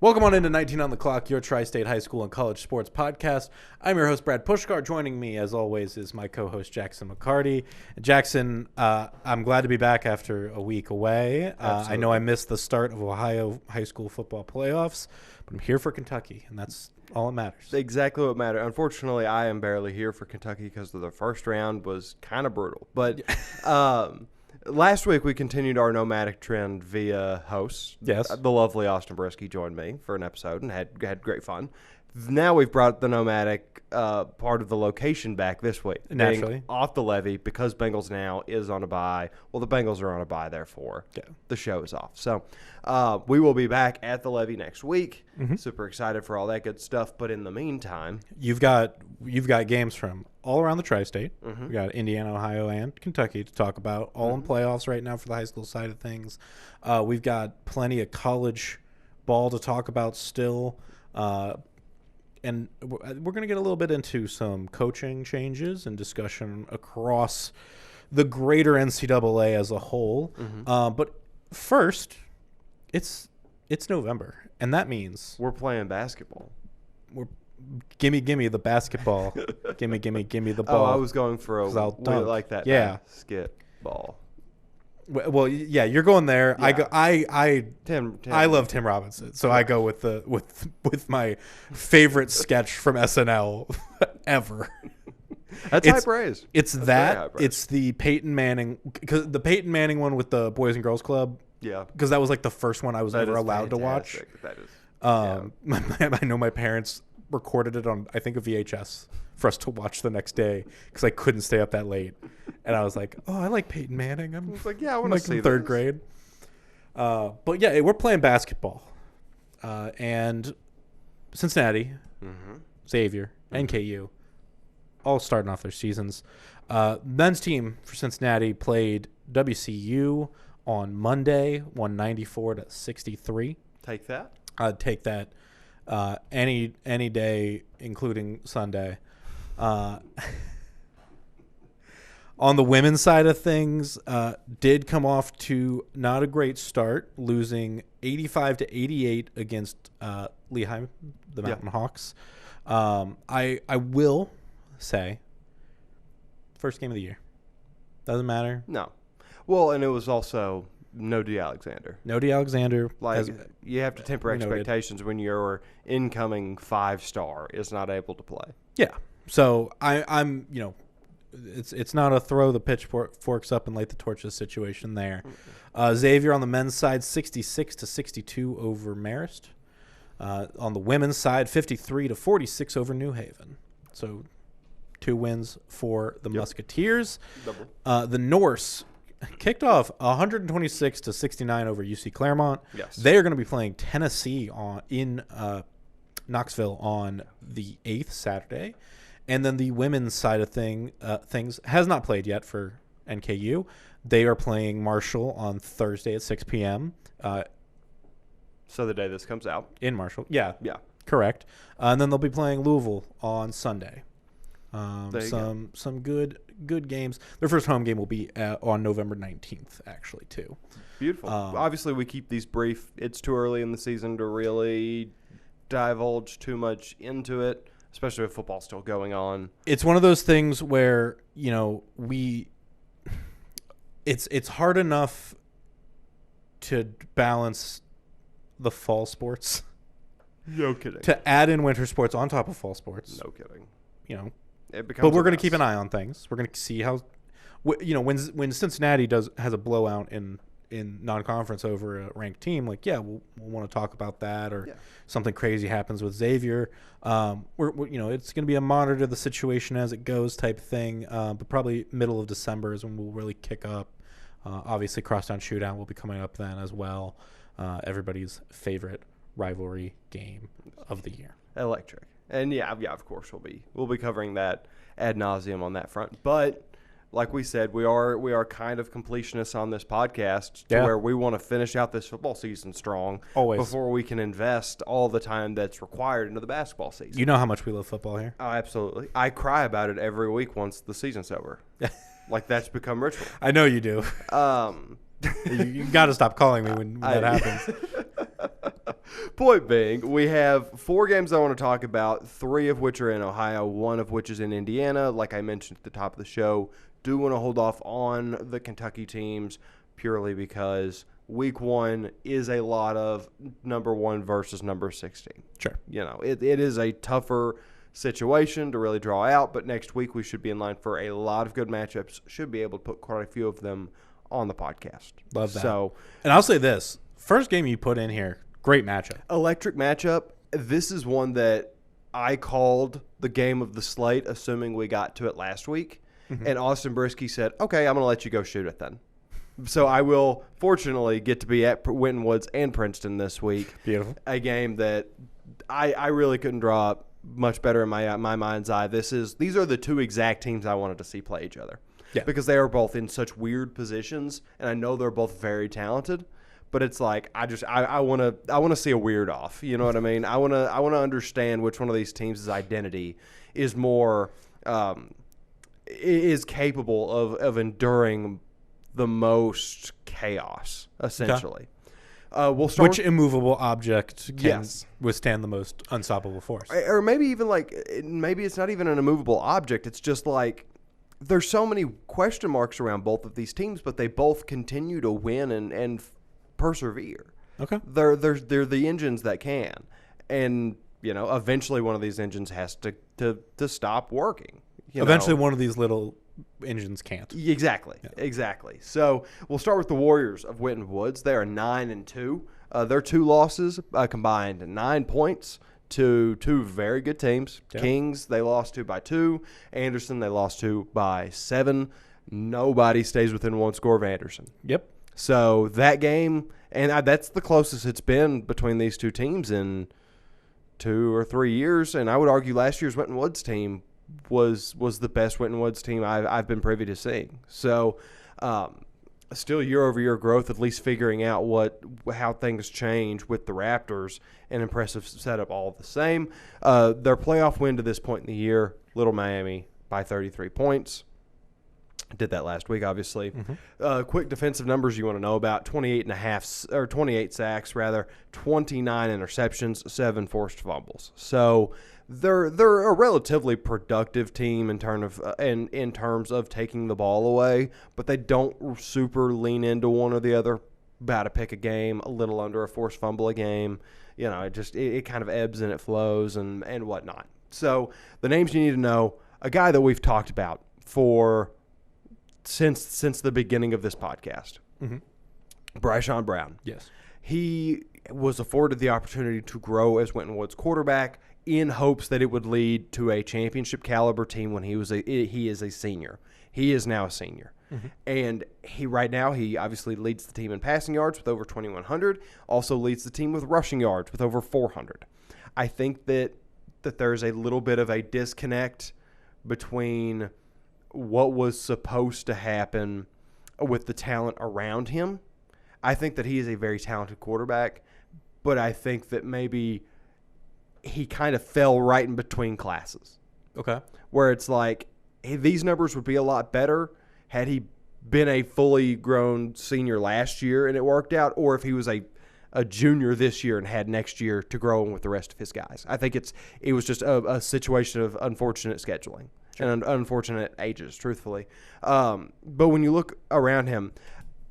Welcome on into 19 on the Clock, your Tri-State High School and College Sports podcast. I'm your host, Brad Pushkar. Joining me, as always, is my co-host, Jackson McCarty. Jackson, I'm glad to be back after a week away. I know I missed the start of Ohio high school football playoffs, but I'm here for Kentucky, and that's all that matters. Exactly what matters. Unfortunately, I am barely here for Kentucky because the first round was kind of brutal. But last week, we continued our nomadic trend via hosts. Yes. The lovely Austin Brisky joined me for an episode and had great fun. Now we've brought the nomadic part of the location back this week. Naturally. Being off the levee because Bengals now is on a bye. Well, the Bengals are on a bye, therefore the show is off. So we will be back at the levee next week. Mm-hmm. Super excited for all that good stuff. But in the meantime, you've got games from all around the Tri-State. Mm-hmm. We've got Indiana, Ohio, and Kentucky to talk about, all in playoffs right now for the high school side of things. We've got plenty of college ball to talk about still. And we're going to get a little bit into some coaching changes and discussion across the greater NCAA as a whole. Mm-hmm. But first, it's November, and that means we're playing basketball. Gimme the basketball. gimme the ball. Oh, I was going for a like that. Basketball. Well, yeah, you're going there. Yeah. I love Tim Robinson, so I go with my favorite sketch from SNL ever. That's high praise. It's the Peyton Manning, because the Peyton Manning one with the Boys and Girls Club. Yeah, because that was like the first one I was ever allowed to watch. That is. I know my parents recorded it on, I think, a VHS for us to watch the next day because I couldn't stay up that late. And I was like, oh, I like Peyton Manning. I want to see in third grade. But yeah, we're playing basketball. And Cincinnati, Xavier, and KU, all starting off their seasons. Men's team for Cincinnati played WCU on Monday, 194-63. Take that. I'd take that any day, including Sunday. On the women's side of things, did come off to not a great start, losing 85-88 against Lehigh, the Mountain Hawks. I will say, first game of the year. Doesn't matter. No. Well, and it was also no D. Alexander. No D. Alexander. You have to temper expectations when your incoming 5-star is not able to play. Yeah. So I'm it's not a throw the pitchforks up and light the torches situation there. Xavier on the men's side, 66-62 over Marist. On the women's side, 53-46 over New Haven. So 2 wins for the Musketeers. Double. The Norse kicked off 126-69 over UC Claremont. Yes. They are going to be playing Tennessee in Knoxville on the 8th, Saturday. And then the women's side of things has not played yet for NKU. They are playing Marshall on Thursday at 6 p.m. So the day this comes out. In Marshall. Yeah. Yeah. Correct. And then they'll be playing Louisville on Sunday. Some good games. Their first home game will be on November 19th, actually, too. Beautiful. Obviously, we keep these brief. It's too early in the season to really divulge too much into it, especially with football still going on. It's one of those things where, it's hard enough to balance the fall sports. No kidding. To add in winter sports on top of fall sports. No kidding. But we're going to keep an eye on things. We're going to see how, when Cincinnati has a blowout in non-conference over a ranked team, we'll want to talk about that, or something crazy happens with Xavier. It's going to be a monitor the situation as it goes type thing. But probably middle of December is when we'll really kick up. Obviously, Crosstown Shootout will be coming up then as well. Everybody's favorite rivalry game of the year. Electric. And of course we'll be covering that ad nauseum on that front. But like we said, we are kind of completionists on this podcast to where we want to finish out this football season strong always before we can invest all the time that's required into the basketball season. You know how much we love football here. Oh, absolutely. I cry about it every week once the season's over. That's become ritual. I know you do. You got to stop calling me when that happens. Point being, we have 4 games I want to talk about, 3 of which are in Ohio, 1 of which is in Indiana. Like I mentioned at the top of the show, do want to hold off on the Kentucky teams purely because week 1 is a lot of number 1 versus number 16. Sure. It is a tougher situation to really draw out, but next week we should be in line for a lot of good matchups. Should be able to put quite a few of them on the podcast. Love that. So, and I'll say this, first game you put in here, great matchup. Electric matchup. This is one that I called the game of the slate, assuming we got to it last week. Mm-hmm. And Austin Brisky said, okay, I'm going to let you go shoot it then. So I will, fortunately, get to be at Winton Woods and Princeton this week. Beautiful. A game that I really couldn't draw up much better in my mind's eye. These are the 2 exact teams I wanted to see play each other. Yeah. Because they are both in such weird positions, and I know they're both very talented. But it's like I want to see a weird off. You know what I mean? I want to understand which one of these teams' identity is more is capable of enduring the most chaos, essentially. Okay. We'll start. Which immovable object can Yes. withstand the most unstoppable force? Or maybe even maybe it's not even an immovable object. It's just like there's so many question marks around both of these teams, but they both continue to win and persevere. Okay. They're the engines that can. And, eventually one of these engines has to stop working. Eventually one of these little engines can't. Exactly. Yeah. Exactly. So we'll start with the Warriors of Winton Woods. They are 9-2. Their 2 losses combined 9 points to 2 very good teams. Yeah. Kings, they lost to by 2. Anderson, they lost to by 7. Nobody stays within 1 score of Anderson. Yep. So that game, and that's the closest it's been between these 2 teams in 2 or 3 years. And I would argue last year's Winton Woods team was the best Winton Woods team I've been privy to seeing. So still year-over-year growth, at least figuring out how things change with the Raptors. An impressive setup all the same. Their playoff win to this point in the year, Little Miami by 33 points. Did that last week, obviously. Mm-hmm. Quick defensive numbers you want to know about: 28 sacks, 29 interceptions, 7 forced fumbles. So they're a relatively productive team in terms of taking the ball away, but they don't super lean into one or the other. About to pick a game, a little under a forced fumble a game. It kind of ebbs and it flows and whatnot. So the names you need to know: a guy that we've talked about since the beginning of this podcast. Mm-hmm. Bryshon Brown. Yes. He was afforded the opportunity to grow as Winton Woods quarterback in hopes that it would lead to a championship caliber team when he is a senior. He is now a senior. Mm-hmm. And right now he obviously leads the team in passing yards with over 2,100, also leads the team with rushing yards with over 400. I think that there's a little bit of a disconnect between what was supposed to happen with the talent around him. I think that he is a very talented quarterback, but I think that maybe he kind of fell right in between classes. Okay. Where it's like, hey, these numbers would be a lot better had he been a fully grown senior last year and it worked out, or if he was a junior this year and had next year to grow with the rest of his guys. I think it was just a situation of unfortunate scheduling. Sure. And unfortunate ages, truthfully. But when you look around him,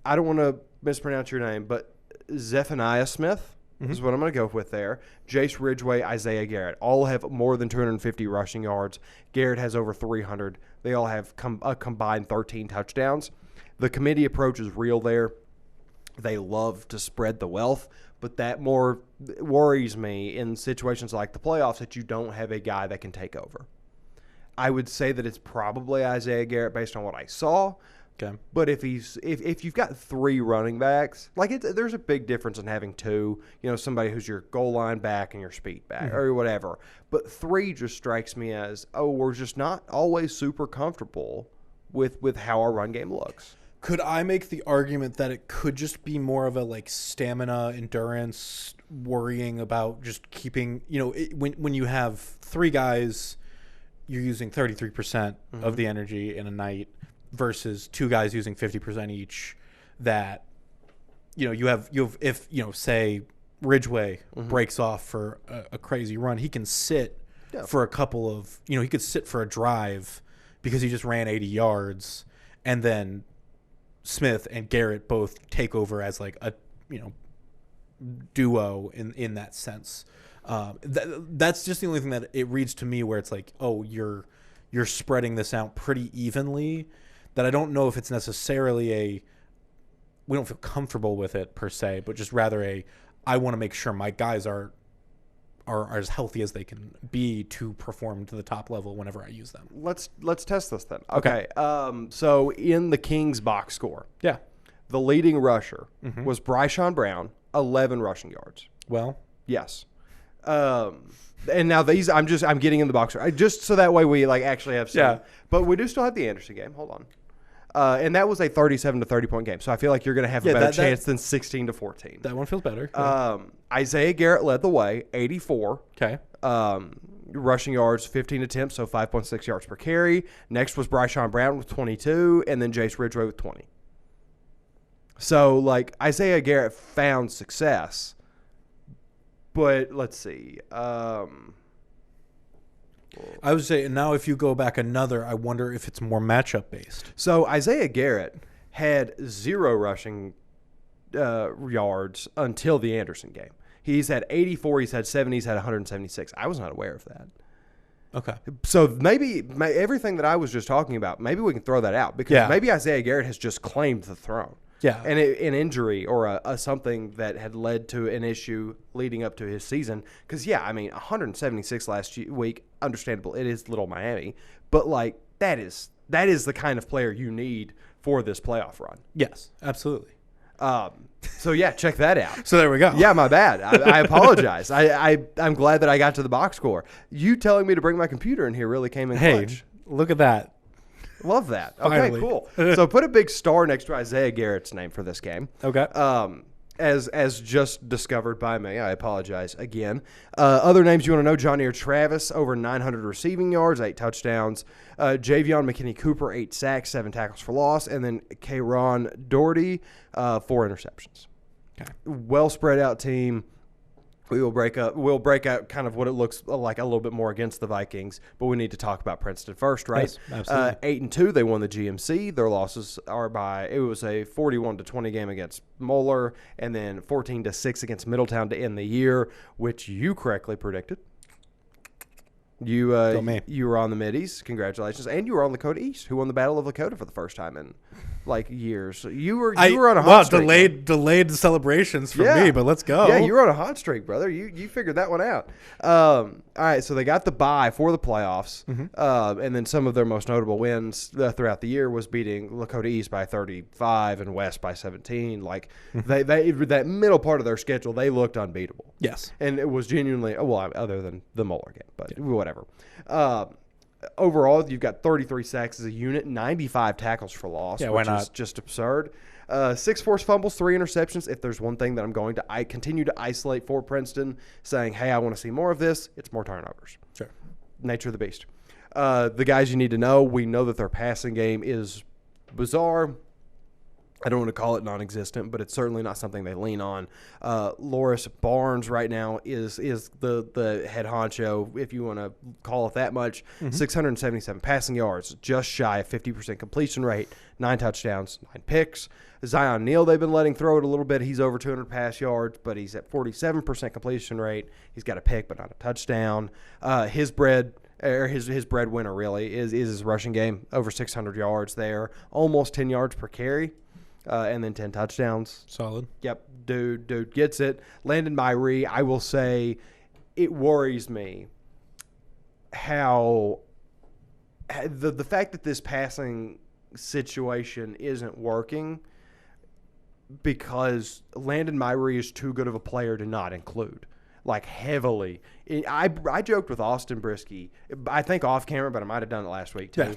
I don't want to mispronounce your name, but Zephaniah Smith is what I'm going to go with there. Jace Ridgway, Isaiah Garrett, all have more than 250 rushing yards. Garrett has over 300. They all have a combined 13 touchdowns. The committee approach is real there. They love to spread the wealth, but that more worries me in situations like the playoffs that you don't have a guy that can take over. I would say that it's probably Isaiah Garrett based on what I saw. Okay. But if you've got 3 running backs, there's a big difference in having 2, somebody who's your goal line back and your speed back or whatever. But 3 just strikes me as, we're just not always super comfortable with how our run game looks. Could I make the argument that it could just be more of a stamina, endurance, worrying about just keeping, when you have 3 guys, you're using 33% of the energy in a night versus 2 guys using 50% each, that, you have if, say Ridgeway breaks off for a crazy run, he can sit for a couple of, he could sit for a drive because he just ran 80 yards, and then Smith and Garrett both take over as like a, duo in that sense. That's just the only thing that it reads to me where it's like, oh, you're spreading this out pretty evenly, that I don't know if it's necessarily we don't feel comfortable with it per se, but just rather I want to make sure my guys are as healthy as they can be to perform to the top level whenever I use them. Let's test this then. Okay. So in the Kings box score, the leading rusher was Bryshawn Brown, 11 rushing yards. Well, yes. And now these I'm getting in the box score. Just so that way we like actually have some. Yeah. But we do still have the Anderson game. Hold on. And that was a 37 to 30 point game. So I feel like you're going to have a better chance than 16 to 14. That one feels better. Isaiah Garrett led the way, 84. Okay. Rushing yards, 15 attempts, so 5.6 yards per carry. Next was Bryshawn Brown with 22, and then Jace Ridgeway with 20. So, like, Isaiah Garrett found success. But let's see. I would say now if you go back another, I wonder if it's more matchup based. So Isaiah Garrett had 0 rushing yards until the Anderson game. He's had 84, he's had 70, he's had 176. I was not aware of that. Okay. So maybe everything that I was just talking about, maybe we can throw that out because maybe Isaiah Garrett has just claimed the throne. Yeah. And an injury or a something that had led to an issue leading up to his season. Because, 176 last week, understandable. It is Little Miami. But, like, that is the kind of player you need for this playoff run. Yes, absolutely. Check that out. So there we go. Yeah, my bad. I apologize. I'm glad that I got to the box score. You telling me to bring my computer in here really came in clutch. Hey, look at that. Love that. Okay, Finally. Cool. So put a big star next to Isaiah Garrett's name for this game. Okay. As just discovered by me, I apologize again. Other names you want to know: John Travis, over 900 receiving yards, 8 touchdowns. Javion McKinney-Cooper, 8 sacks, 7 tackles for loss. And then Kayron Doherty, 4 interceptions. Okay. Well spread out team. We'll break out kind of what it looks like a little bit more against the Vikings, but we need to talk about Princeton first, right? Yes, absolutely. 8-2, they won the GMC. Their losses are it was a 41-20 game against Moeller, and then 14-6 against Middletown to end the year, which you correctly predicted. You were on the Middies, congratulations, and you were on Lakota East, who won the Battle of Lakota for the first time in years. You were on a hot streak. Delayed celebrations for me, but let's go. Yeah, you were on a hot streak, brother. You figured that one out. All right, so they got the bye for the playoffs, and then some of their most notable wins throughout the year was beating Lakota East by 35 and West by 17. Like they that middle part of their schedule, they looked unbeatable. Yes, and it was genuinely other than the Moeller game, but whatever. Overall, you've got 33 sacks as a unit, 95 tackles for loss, which is just absurd. 6 forced fumbles, 3 interceptions. If there's one thing that I'm going to continue to isolate for Princeton, saying, hey, I want to see more of this, it's more turnovers. Sure. Nature of the beast. The guys you need to know, we know that their passing game is bizarre. I don't want to call it non-existent, but it's certainly not something they lean on. Loris Barnes right now is the head honcho, if you want to call it that much. 677 passing yards, just shy of 50% completion rate, 9 touchdowns, 9 picks. Zion Neal, they've been letting throw it a little bit. He's over 200 pass yards, but he's at 47% completion rate. He's got a pick, but not a touchdown. His breadwinner really is his rushing game, over 600 yards there, almost 10 yards per carry. And then 10 touchdowns. Solid. Yep, dude gets it. Landon Myree, I will say, it worries me how the fact that this passing situation isn't working because Landon Myree is too good of a player to not include. Like heavily. I joked with Austin Brisky, I think off camera, but I might have done it last week too,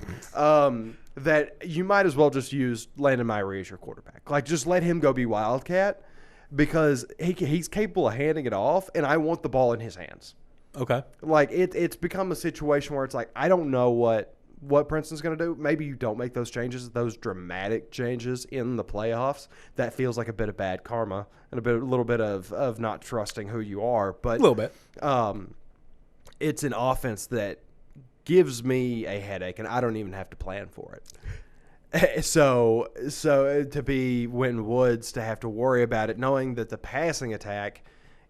that you might as well just use Landon Myree as your quarterback. Like just let him go be Wildcat because he's capable of handing it off, and I want the ball in his hands. Okay. Like it's become a situation where it's like I don't know what what Princeton's going to do. Maybe you don't make those changes, those dramatic changes in the playoffs. That feels like a bit of bad karma and a little bit of not trusting who you are. But a little bit. It's an offense that gives me a headache, and I don't even have to plan for it. So to be Winton Woods, to have to worry about it, knowing that the passing attack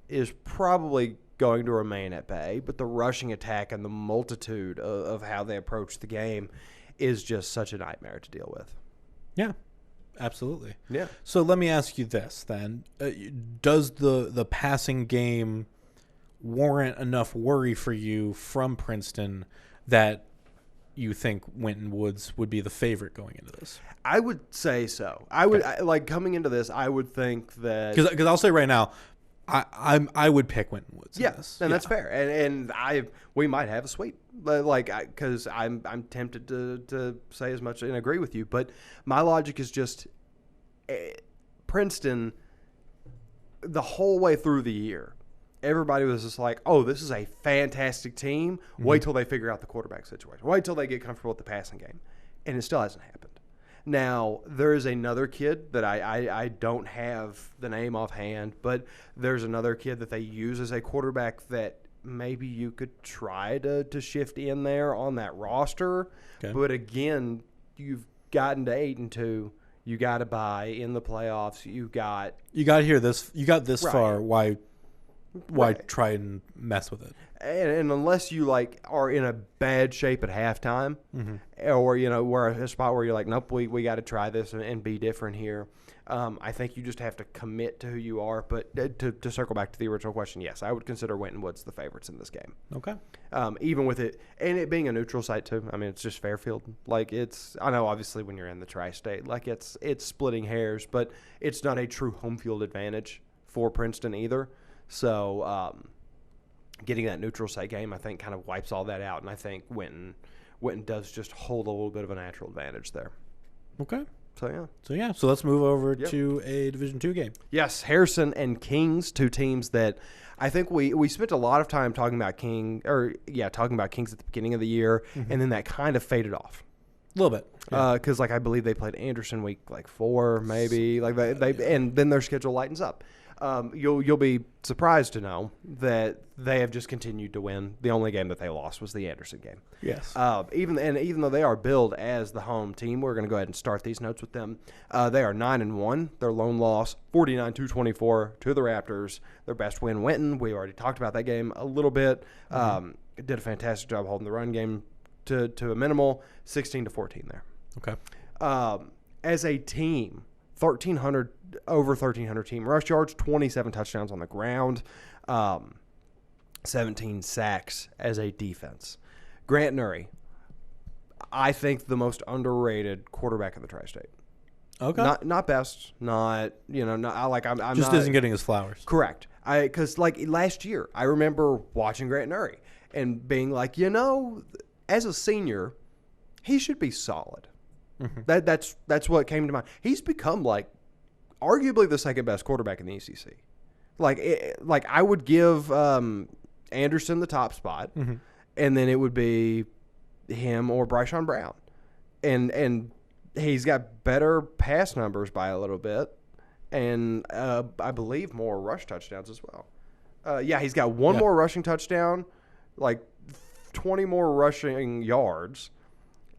is probably going to remain at bay, but the rushing attack and the multitude of how they approach the game is just such a nightmare to deal with. Yeah, absolutely. Yeah. So let me ask you this then. Does the passing game warrant enough worry for you from Princeton that you think Winton Woods would be the favorite going into this? I would say so. I would like coming into this. I would think that because I'll say right now, I would pick Winton Woods. Yeah, and that's fair. And we might have a sweep, because I'm tempted to say as much and agree with you. But my logic is just Princeton. The whole way through the year, everybody was just like, "Oh, this is a fantastic team." Wait till they figure out the quarterback situation. Wait till they get comfortable with the passing game, and it still hasn't happened. Now, there is another kid that I don't have the name offhand, but there's another kid that they use as a quarterback that maybe you could try to shift in there on that roster. Okay. But again, you've gotten to 8-2. You got to buy in the playoffs. You got this. You got this right. Far. Why try and mess with it? And unless you are in a bad shape at halftime, or we're a spot where you're like, nope, we got to try this and be different here. I think you just have to commit to who you are. But to circle back to the original question, yes, I would consider Winton Woods the favorites in this game. Okay. Even with it and it being a neutral site too. I mean, it's just Fairfield. I know obviously when you're in the tri-state, it's splitting hairs, but it's not a true home field advantage for Princeton either. So getting that neutral site game, I think, kind of wipes all that out, and I think Winton does just hold a little bit of a natural advantage there. Okay. So let's move over to a Division II game. Yes, Harrison and Kings, two teams that I think we spent a lot of time talking about Kings at the beginning of the year, and then that kind of faded off. A little bit. Because I believe they played Anderson week 4, maybe. And then their schedule lightens up. You'll be surprised to know that they have just continued to win. The only game that they lost was the Anderson game. Yes. Even though they are billed as the home team, we're going to go ahead and start these notes with them. They are 9-1. Their lone loss 49-24 to the Raptors. Their best win, Winton. We already talked about that game a little bit. Did a fantastic job holding the run game to a minimal. 16-14 there. Okay. As a team, over 1,300 team rush yards, 27 touchdowns on the ground, 17 sacks as a defense. Grant Nuri, I think the most underrated quarterback in the tri-state. Okay. Not best, not I'm just isn't getting his flowers. Correct. Because last year, I remember watching Grant Nuri and being like, as a senior, he should be solid. That's what came to mind. He's become arguably the second best quarterback in the ACC. I would give Anderson the top spot, and then it would be him or Bryshon Brown, and he's got better pass numbers by a little bit, and I believe more rush touchdowns as well. He's got one more rushing touchdown, 20 more rushing yards.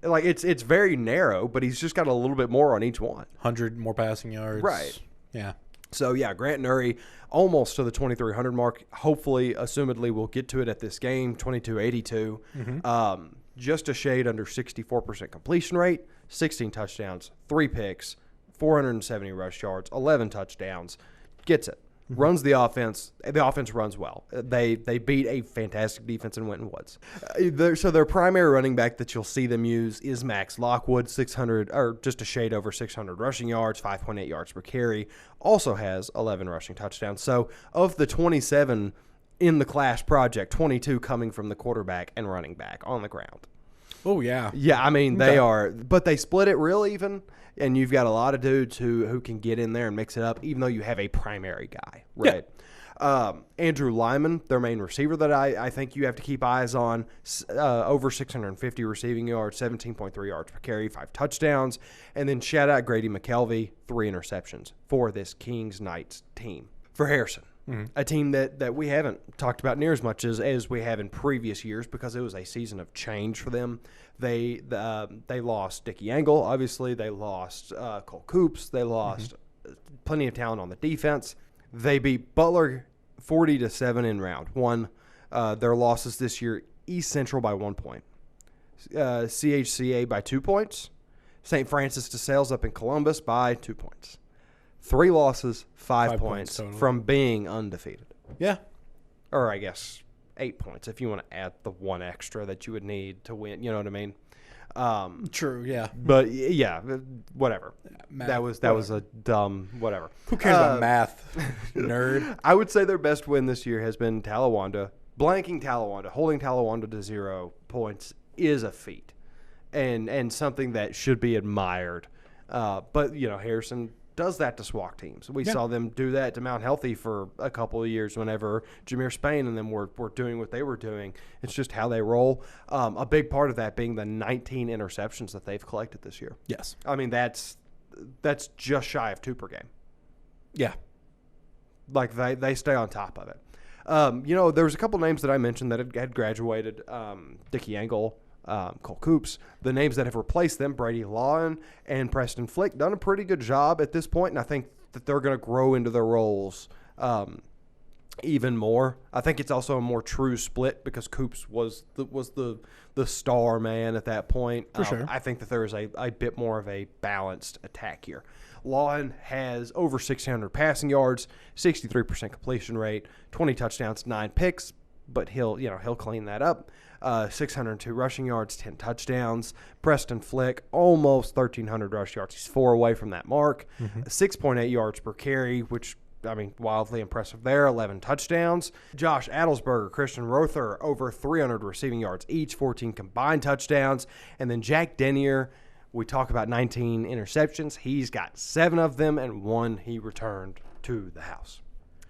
It's very narrow, but he's just got a little bit more on each one. 100 more passing yards. Right. Yeah. So, Grant Nuri almost to the 2,300 mark. Hopefully, assumedly, we'll get to it at this game, 22-82. Just a shade under 64% completion rate, 16 touchdowns, 3 picks, 470 rush yards, 11 touchdowns. Gets it. Runs the offense. The offense runs well. They beat a fantastic defense in Winton Woods. So their primary running back that you'll see them use is Max Lockwood, 600 or just a shade over 600 rushing yards, 5.8 yards per carry. Also has 11 rushing touchdowns. So of the 27 in the class project, 22 coming from the quarterback and running back on the ground. Oh, yeah. Yeah, I mean, they are. But they split it real even, and you've got a lot of dudes who can get in there and mix it up, even though you have a primary guy, right? Andrew Lyman, their main receiver that I think you have to keep eyes on, over 650 receiving yards, 17.3 yards per carry, 5 touchdowns. And then shout out Grady McKelvey, 3 interceptions for this Kings Knights team. For Harrison, a team that we haven't talked about near as much as we have in previous years because it was a season of change for them. They lost Dickie Angle, obviously. They lost Cole Coops. They lost plenty of talent on the defense. They beat Butler 40-7 in round 1. Their losses this year: East Central by 1 point, CHCA by 2 points, St. Francis de Sales up in Columbus by 2 points. 3 losses, 5 points from being undefeated. Yeah. Or I guess 8 points if you want to add the 1 extra that you would need to win. You know what I mean? True, yeah. But yeah, whatever. That was a dumb whatever. Who cares about math, nerd? I would say their best win this year has been Talawanda. Blanking Talawanda, holding Talawanda to 0 points is a feat and something that should be admired. But, Harrison does that to SWAC teams. We saw them do that to Mount Healthy for a couple of years whenever Jameer Spain and them were doing what they were doing. It's just how they roll. A big part of that being the 19 interceptions that they've collected this year. Yes. I mean, that's just shy of 2 per game. Yeah. Like, they stay on top of it. There was a couple names that I mentioned that had graduated. Dickie Angle, Cole Coops. The names that have replaced them, Brady Lawn and Preston Flick, done a pretty good job at this point, and I think that they're going to grow into their roles even more. I think it's also a more true split because Coops was the star man at that point. For sure. I think that there is a bit more of a balanced attack here. Lawn has over 600 passing yards, 63% completion rate, 20 touchdowns, 9 picks, but he'll clean that up. 602 rushing yards, 10 touchdowns. Preston Flick, almost 1,300 rush yards. He's 4 away from that mark. 6.8 yards per carry, which, wildly impressive there. 11 touchdowns. Josh Adelsberger, Christian Rother, over 300 receiving yards each, 14 combined touchdowns. And then Jack Denier, we talk about 19 interceptions. He's got 7 of them, and 1 he returned to the house.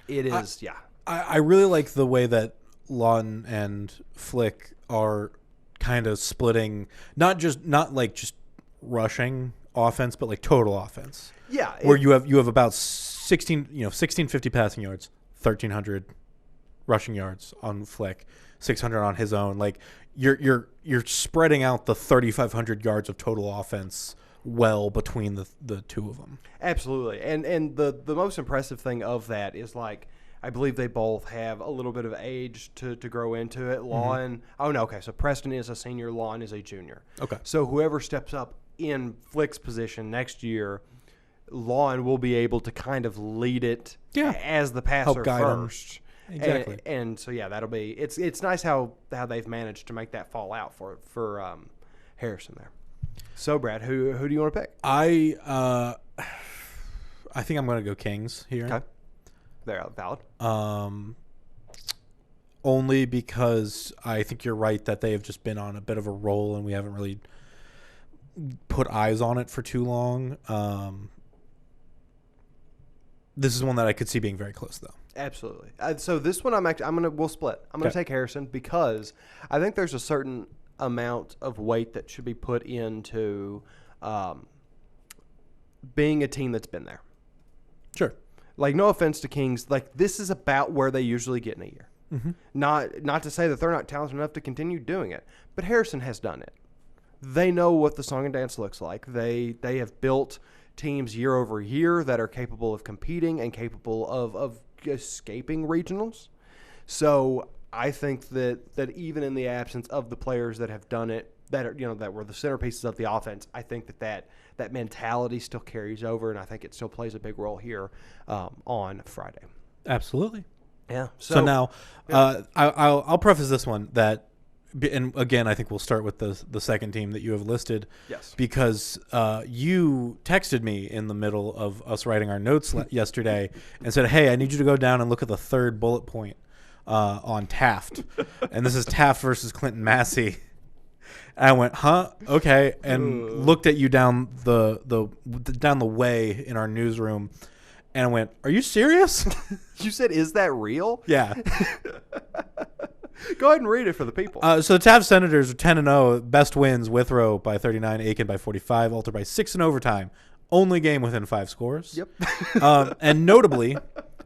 It is, I really like the way that Lawton and Flick are kind of splitting, not like just rushing offense, but like total offense. Yeah, where you have about 1650 passing yards, 1,300 rushing yards on Flick, 600 on his own. Like you're spreading out the 3,500 yards of total offense well between the two of them. Absolutely, and the most impressive thing of that is I believe they both have a little bit of age to grow into it. Lawton, so Preston is a senior, Lawton is a junior. Okay. So whoever steps up in Flick's position next year, Lawton will be able to kind of lead it as the passer first. Exactly. And so, that'll be – it's nice how they've managed to make that fall out for Harrison there. So, Brad, who do you want to pick? I think I'm going to go Kings here. Okay. They're valid. Only because I think you're right that they have just been on a bit of a roll and we haven't really put eyes on it for too long. This is one that I could see being very close, though. Absolutely. So this one we'll split. I'm going to take Harrison because I think there's a certain amount of weight that should be put into being a team that's been there. Sure. No offense to Kings, this is about where they usually get in a year. Mm-hmm. Not to say that they're not talented enough to continue doing it, but Harrison has done it. They know what the song and dance looks like. They have built teams year over year that are capable of competing and capable of escaping regionals. So I think that even in the absence of the players that have done it, that were the centerpieces of the offense, I think that mentality still carries over, and I think it still plays a big role here on Friday. Absolutely. Yeah. So now, I'll preface this one that, and again, I think we'll start with the second team that you have listed. Yes. Because you texted me in the middle of us writing our notes yesterday and said, "Hey, I need you to go down and look at the third bullet point on Taft," and this is Taft versus Clinton Massie. I went, huh? Okay, and looked at you down the way in our newsroom, And I went, are you serious? You said, is that real? Yeah. Go ahead and read it for the people. So the Taft Senators are 10-0. Best wins: Withrow by 39, Aiken by 45, Alter by 6 in overtime. Only game within 5 scores. Yep. And notably,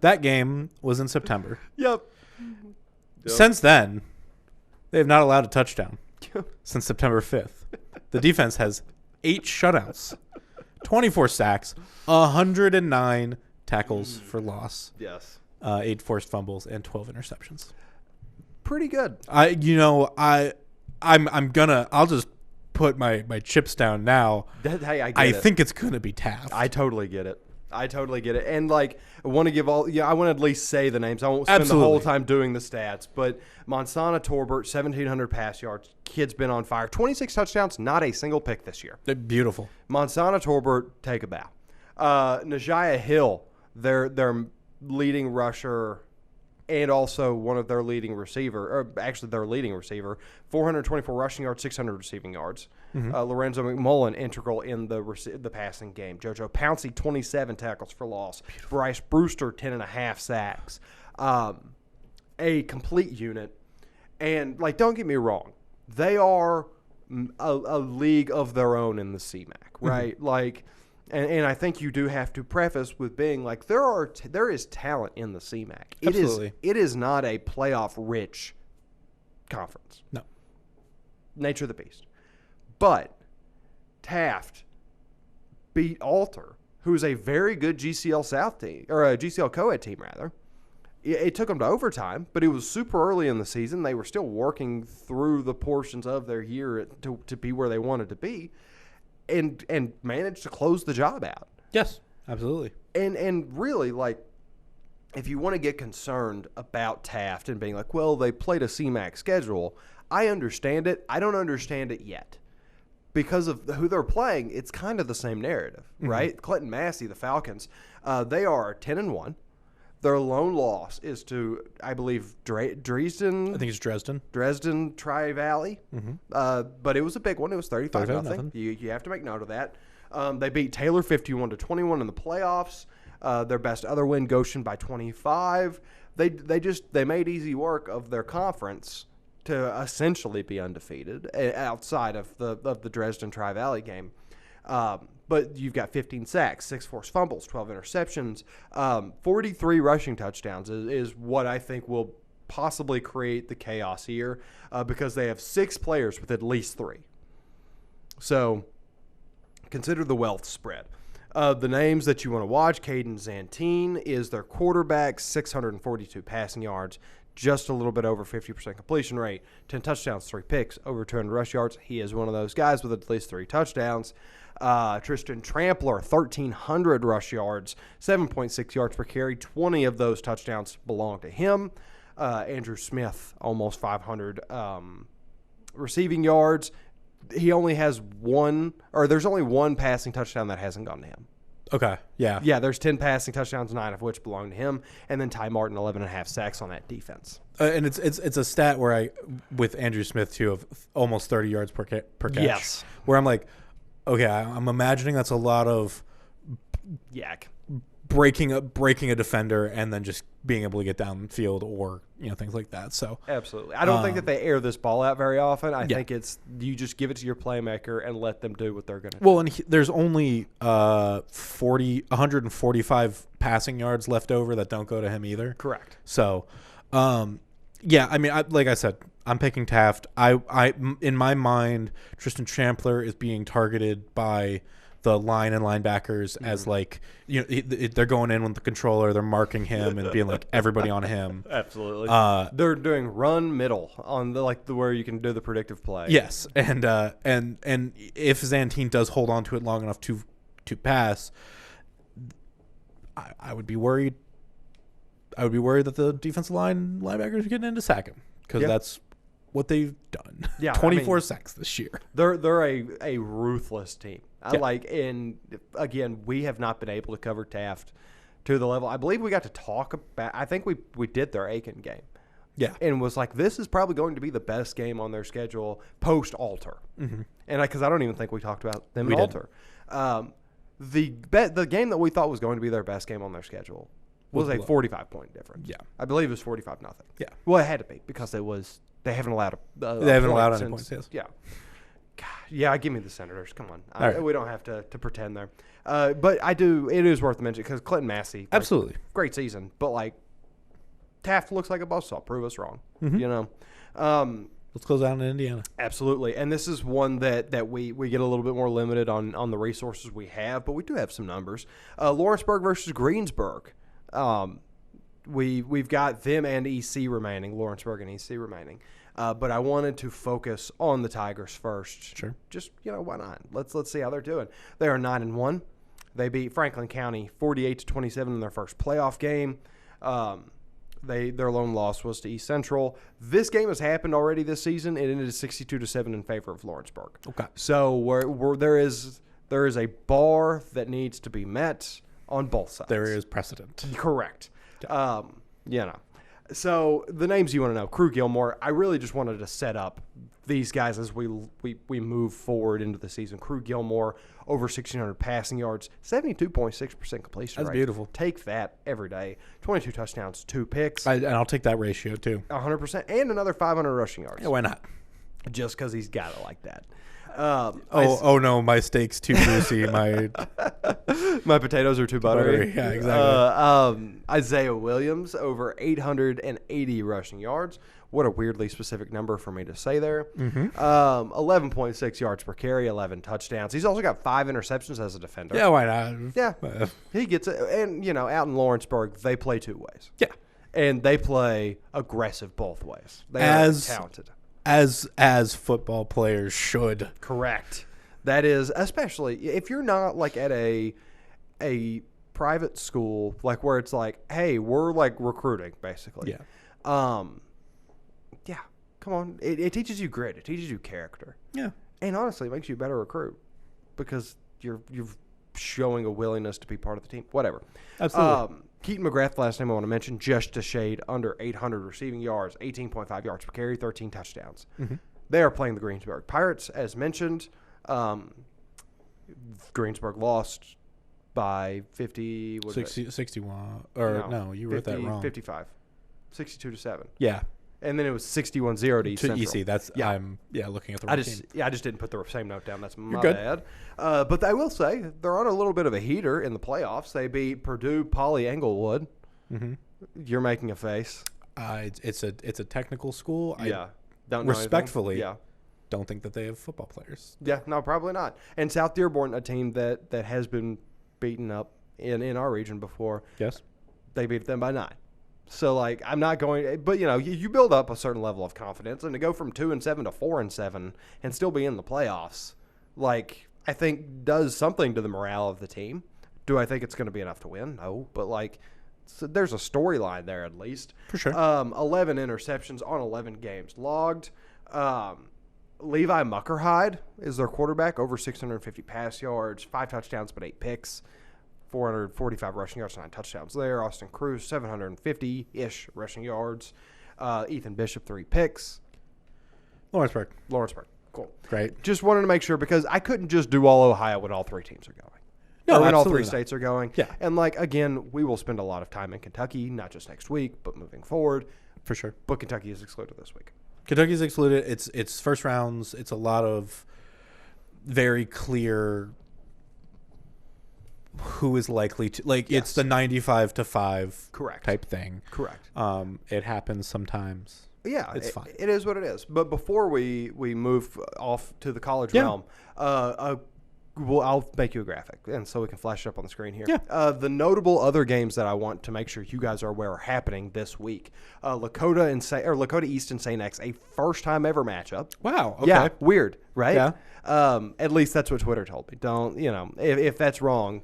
that game was in September. Yep. Since then, they have not allowed a touchdown since September 5th. The defense has 8 shutouts, 24 sacks, 109 tackles for loss. Yes. 8 forced fumbles and 12 interceptions. Pretty good. I'll just put my chips down now. I think it's gonna be Taft. I totally get it. And like, I want to I want to at least say the names. I won't spend the whole time doing the stats. But Monsana Torbert, 1,700 pass yards. Kid's been on fire. 26 touchdowns, not a single pick this year. Beautiful. Monsana Torbert, take a bow. Najee Hill, their leading rusher, and also one of their leading receiver, or actually their leading receiver, 424 rushing yards, 600 receiving yards. Lorenzo McMullen, integral in the passing game. JoJo Pouncey, 27 tackles for loss. Beautiful. Bryce Brewster, 10.5 sacks. A complete unit. And, like, don't get me wrong. They are a league of their own in the CMAC, right? Like, and I think you do have to preface with being like, there is talent in the CMAC. Absolutely. It is not a playoff-rich conference. No. Nature of the beast. But Taft beat Alter, who's a very good GCL South team, or a GCL co-ed team, rather. It took them to overtime, but it was super early in the season. They were still working through the portions of their year to be where they wanted to be, and managed to close the job out. Yes, absolutely. And really, like, if you want to get concerned about Taft and being like, well, they played a CMAC schedule, I understand it. I don't understand it yet. Because of who they're playing, it's kind of the same narrative, right? Clinton Massie, the Falcons, they are 10-1. Their lone loss is to, I believe, Dresden. I think it's Dresden. Dresden Tri-Valley. But it was a big one. It was 35-0. You have to make note of that. They beat Taylor 51-21 in the playoffs. Their best other win, Goshen by 25. They made easy work of their conference to essentially be undefeated outside of the Dresden Tri-Valley game. But you've got 15 sacks, 6 forced fumbles, 12 interceptions, 43 rushing touchdowns is what I think will possibly create the chaos here because they have 6 players with at least 3. So consider the wealth spread. The names that you want to watch, Caden Zantine is their quarterback, 642 passing yards, just a little bit over 50% completion rate, 10 touchdowns, 3 picks, over 200 rush yards. He is one of those guys with at least 3 touchdowns. Tristan Trampler, 1,300 rush yards, 7.6 yards per carry. 20 of those touchdowns belong to him. Andrew Smith, almost 500 receiving yards. He only has there's only one passing touchdown that hasn't gone to him. Okay, yeah. Yeah, there's 10 passing touchdowns, 9 of which belong to him. And then Ty Martin, 11.5 sacks on that defense. And it's a stat where with Andrew Smith, too, of almost 30 yards per catch. Yes. Where I'm like, okay, I'm imagining that's a lot of yak. Breaking a defender and then just being able to get downfield or things like that. So absolutely, I don't think that they air this ball out very often. I think it's you just give it to your playmaker and let them do what they're going to do. Well, and there's only 145 passing yards left over that don't go to him either. Correct. So, yeah, I mean, like I said, I'm picking Taft. I in my mind, Tristan Trampler is being targeted by the line and linebackers as like, they're going in with the controller, they're marking him and being like everybody on him. Absolutely. They're doing run middle on the where you can do the predictive play. Yes, and if Zantine does hold on to it long enough to pass, I would be worried. I would be worried that the defensive linebackers are getting in to sack him because that's what they've done. Yeah, 24 sacks this year. They're a ruthless team. And again, we have not been able to cover Taft to the level. I believe we got to talk about. I think we did their Aiken game. Yeah, and was like, this is probably going to be the best game on their schedule post Alter. And because I don't even think we talked about them at Alter. Yeah. The game that we thought was going to be their best game on their schedule was a 45-point difference. Yeah. I believe it was 45-0. Yeah. Well, it had to be because they haven't allowed any points. Yes. Yeah. God, yeah, give me the Senators. Come on. Right. We don't have to pretend there. But it is worth mentioning because Clinton Massie. Absolutely. Great season. But, Taft looks like a buzzsaw. Prove us wrong. Let's close out in Indiana. Absolutely. And this is one that we get a little bit more limited on the resources we have, but we do have some numbers. Lawrenceburg versus Greensburg. We've got them and EC remaining, Lawrenceburg and EC remaining. But I wanted to focus on the Tigers first. Sure. Just, why not? Let's see how they're doing. They are 9-1. They beat Franklin County 48-27 in their first playoff game. Their lone loss was to East Central. This game has happened already this season. It ended 62-7 in favor of Lawrenceburg. Okay. So there is a bar that needs to be met on both sides. There is precedent. Correct. So the names you want to know, Crew Gilmore. I really just wanted to set up these guys as we move forward into the season. Crew Gilmore, over 1,600 passing yards, 72.6% completion rate. That's beautiful. Take that every day. 22 touchdowns, 2 picks. And I'll take that ratio too. 100%. And another 500 rushing yards. Yeah, why not? Just because he's got it like that. Oh no, my steak's too juicy. My potatoes are too buttery. Yeah, exactly. Isaiah Williams, over 880 rushing yards. What a weirdly specific number for me to say there. 11.6 yards per carry, 11 touchdowns. He's also got 5 interceptions as a defender. Yeah, why not? Yeah, he gets it. And, out in Lawrenceburg, they play 2 ways. Yeah. And they play aggressive both ways. They are talented. As football players should. Correct. That is, especially if you're not at a private school, where it's hey, we're recruiting basically. Yeah. Yeah. Come on. It teaches you grit. It teaches you character. Yeah. And honestly, it makes you a better recruit because you're showing a willingness to be part of the team. Whatever. Absolutely. Keaton McGrath, last name I want to mention, just a shade under 800 receiving yards, 18.5 yards per carry, 13 touchdowns. Mm-hmm. They are playing the Greensburg Pirates, as mentioned. Greensburg lost by 50. 61. Or no, you wrote that wrong. 55. 62-7. Yeah. And then it was 61-0 to East Central. EC. That's I'm looking at the wrong team. I just didn't put the same note down. That's my bad. But I will say they're on a little bit of a heater in the playoffs. They beat Purdue Poly Englewood. Mm-hmm. You're making a face. It's a technical school. Don't respectfully. Yeah. Don't think that they have football players. Yeah, no, probably not. And South Dearborn, a team that has been beaten up in our region before. Yes. They beat them by 9. So, I'm not going – but, you build up a certain level of confidence. And to go from 2-7 to 4-7 and still be in the playoffs, I think does something to the morale of the team. Do I think it's going to be enough to win? No. But, so there's a storyline there at least. For sure. 11 interceptions on 11 games logged. Levi Muckerhide is their quarterback, over 650 pass yards, 5 touchdowns but 8 picks. 445 rushing yards, 9 touchdowns there. Austin Cruz, 750-ish rushing yards. Ethan Bishop, 3 picks. Lawrenceburg. Cool. Great. Just wanted to make sure because I couldn't just do all Ohio when all 3 teams are going. No, when all 3 not. states are going. Yeah. And, again, we will spend a lot of time in Kentucky, not just next week, but moving forward. For sure. But Kentucky is excluded this week. Kentucky's excluded. It's first rounds. It's a lot of very clear who is likely to it's the 95-5 correct type thing. Correct. It happens sometimes. Yeah, it's fine. It is what it is. But before we move off to the college realm, I'll make you a graphic, and so we can flash it up on the screen here. Yeah. The notable other games that I want to make sure you guys are aware are happening this week: Lakota East and St. X, a first-time ever matchup. Wow. Okay. Yeah. Weird, right? Yeah. At least that's what Twitter told me. Don't if that's wrong.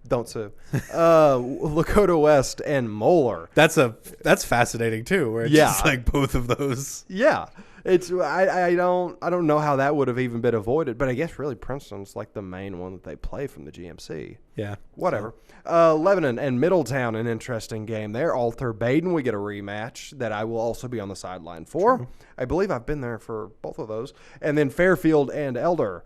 Don't sue. Lakota West and Moeller. That's fascinating too. Where it's just both of those. Yeah, it's I don't know how that would have even been avoided, but I guess really Princeton's the main one that they play from the GMC. Yeah, whatever. Lebanon and Middletown, an interesting game there. Alter Baden, we get a rematch that I will also be on the sideline for. True. I believe I've been there for both of those, and then Fairfield and Elder.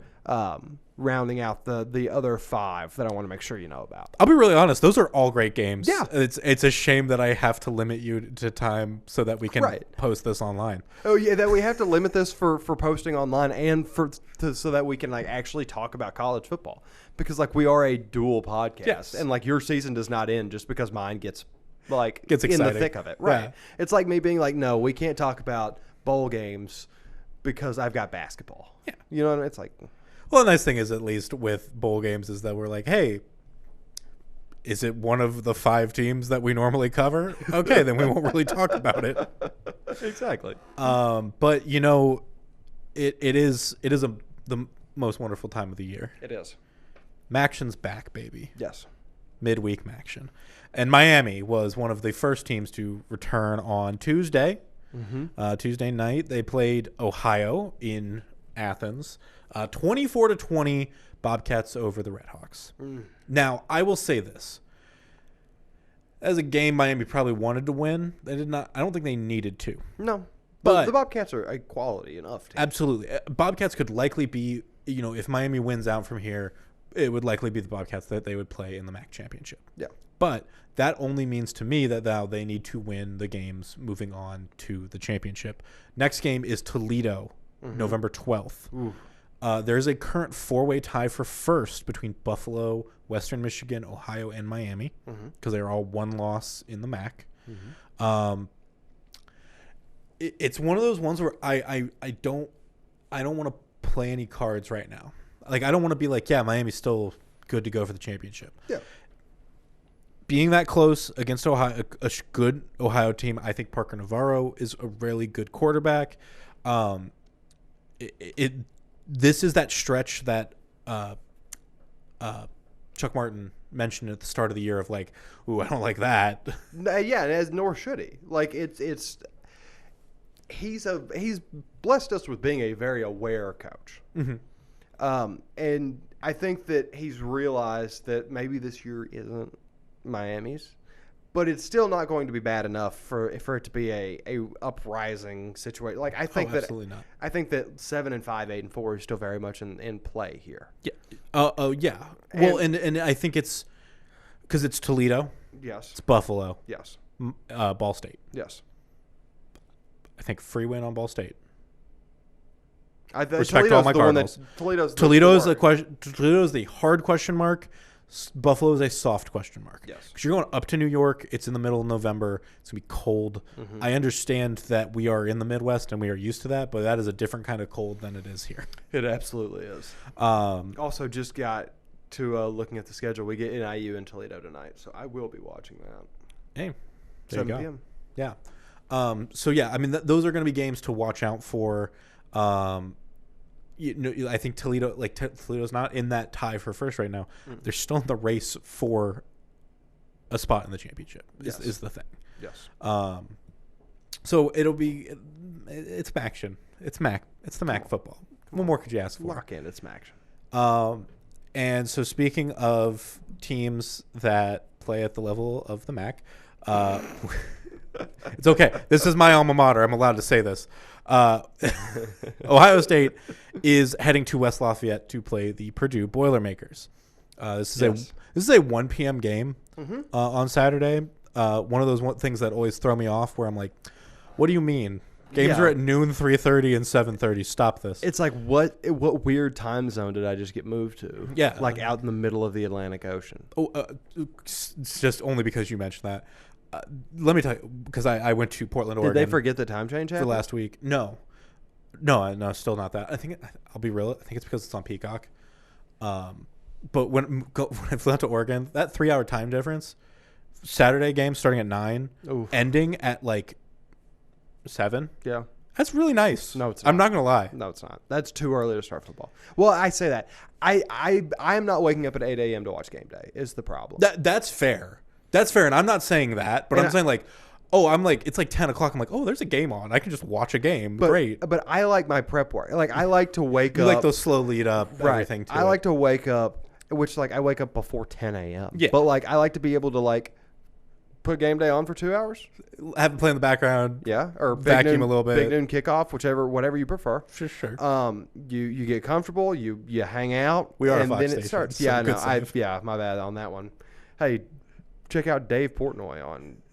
rounding out the other 5 that I want to make sure you know about. I'll be really honest; those are all great games. Yeah, it's a shame that I have to limit you to time so that we can post this online. Oh yeah, that we have to limit this for posting online and so that we can like actually talk about college football, because like we are a dual podcast, and like your season does not end just because mine gets in the thick of it, right? Yeah. It's like me being like, no, we can't talk about bowl games because I've got basketball. Yeah, you know what I mean? It's like. Well, the nice thing is, at least with bowl games, is that we're like, hey, is it one of the 5 teams that we normally cover? Okay, then we won't really talk about it. Exactly. But you know, it is the most wonderful time of the year. It is. Maction's back, baby. Yes. Midweek Maction, and Miami was one of the first teams to return on Tuesday. Mm-hmm. Tuesday night, they played Ohio in Athens. 24-20 Bobcats over the Redhawks. Now, I will say this. As a game Miami probably wanted to win, they did not. I don't think they needed to. No. But the Bobcats are a quality enough team. Absolutely. Bobcats could likely be, you know, if Miami wins out from here, it would likely be the Bobcats that they would play in the MAC championship. Yeah. But that only means to me that now they need to win the games moving on to the championship. Next game is Toledo, November 12th. Ooh. There's a current 4-way tie for first between Buffalo, Western Michigan, Ohio, and Miami, because they're all one loss in the MAC. It's one of those ones where I don't want to play any cards right now. Like, I don't want to be like, yeah, Miami's still good to go for the championship. Yeah. Being that close against Ohio, a good Ohio team, I think Parker Navarro is a really good quarterback. This is that stretch that Chuck Martin mentioned at the start of the year of like, ooh, I don't like that. Yeah, and nor should he. Like he's blessed us with being a very aware coach. And I think that he's realized that maybe this year isn't Miami's, but it's still not going to be bad enough for it to be a uprising situation. Like I think absolutely not. I think that 7-5, 8-4 is still very much in play here. Yeah. Yeah. Well, and I think it's because it's Toledo. Yes. It's Buffalo. Yes. Ball State. Yes. I think free win on Ball State. Respect all my Cardinals. Toledo is the hard question mark. Buffalo is a soft question mark. Yes. Because you're going up to New York. It's in the middle of November. It's going to be cold. I understand that we are in the Midwest and we are used to that, but that is a different kind of cold than it is here. It absolutely is. Also, just got to looking at the schedule. We get NIU in Toledo tonight, so I will be watching that. Hey, 7 p.m. Yeah. So, yeah, I mean, those are going to be games to watch out for. I think Toledo's not in that tie for first right now. They're still in the race for a spot in the championship. Is the thing. Yes. So it'll be it's Maction. It's MAC. It's the MAC football. What more could you ask for? Lock in. It's Maction. And so speaking of teams that play at the level of the MAC, it's okay. This is my alma mater. I'm allowed to say this. Ohio State is heading to West Lafayette to play the Purdue Boilermakers. This is a 1 p.m. game on Saturday. One of those things that always throw me off where I'm like, what do you mean? Games are at noon, 3:30, and 7:30. Stop this. It's like, what weird time zone did I just get moved to? Yeah. Like out in the middle of the Atlantic Ocean. It's just only because you mentioned that. Let me tell you, because I went to Portland, Oregon. Did they forget the time change for last week? No, still not that. I think I'll be real. I think it's because it's on Peacock. But when I flew out to Oregon, that 3-hour time difference, Saturday game starting at 9, ending at like 7. Yeah, that's really nice. No, it's not. I'm not gonna lie. No, it's not. That's too early to start football. Well, I say that I am not waking up at 8 a.m. to watch game day. Is the problem? That's fair. That's fair, and I'm not saying that, but I'm saying like, it's like 10 o'clock. I'm like, there's a game on. I can just watch a game. Great. But I like my prep work. Like, I like to wake up. You like those slow lead up, everything too. I like to wake up, which like I wake up before 10 a.m. Yeah. But like I like to be able to like put game day on for 2 hours. Have it play in the background. Yeah, or vacuum a little bit. Big noon kickoff, whatever you prefer. Sure. You get comfortable. You hang out. We are and a Fox then station, it starts. so Yeah, good no, save. my bad on that one. Hey, check out Dave Portnoy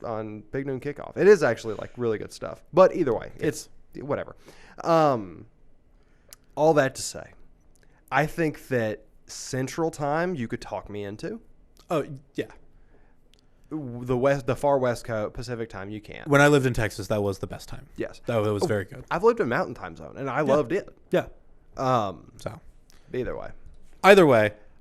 on Big Noon Kickoff. It is actually like really good stuff. But either way, it's whatever. All that to say, I think that Central Time you could talk me into. Oh yeah. The far west coast Pacific Time you can't. When I lived in Texas, that was the best time. Yes, that was very good. I've lived in Mountain Time Zone and I loved it. Yeah. So either way.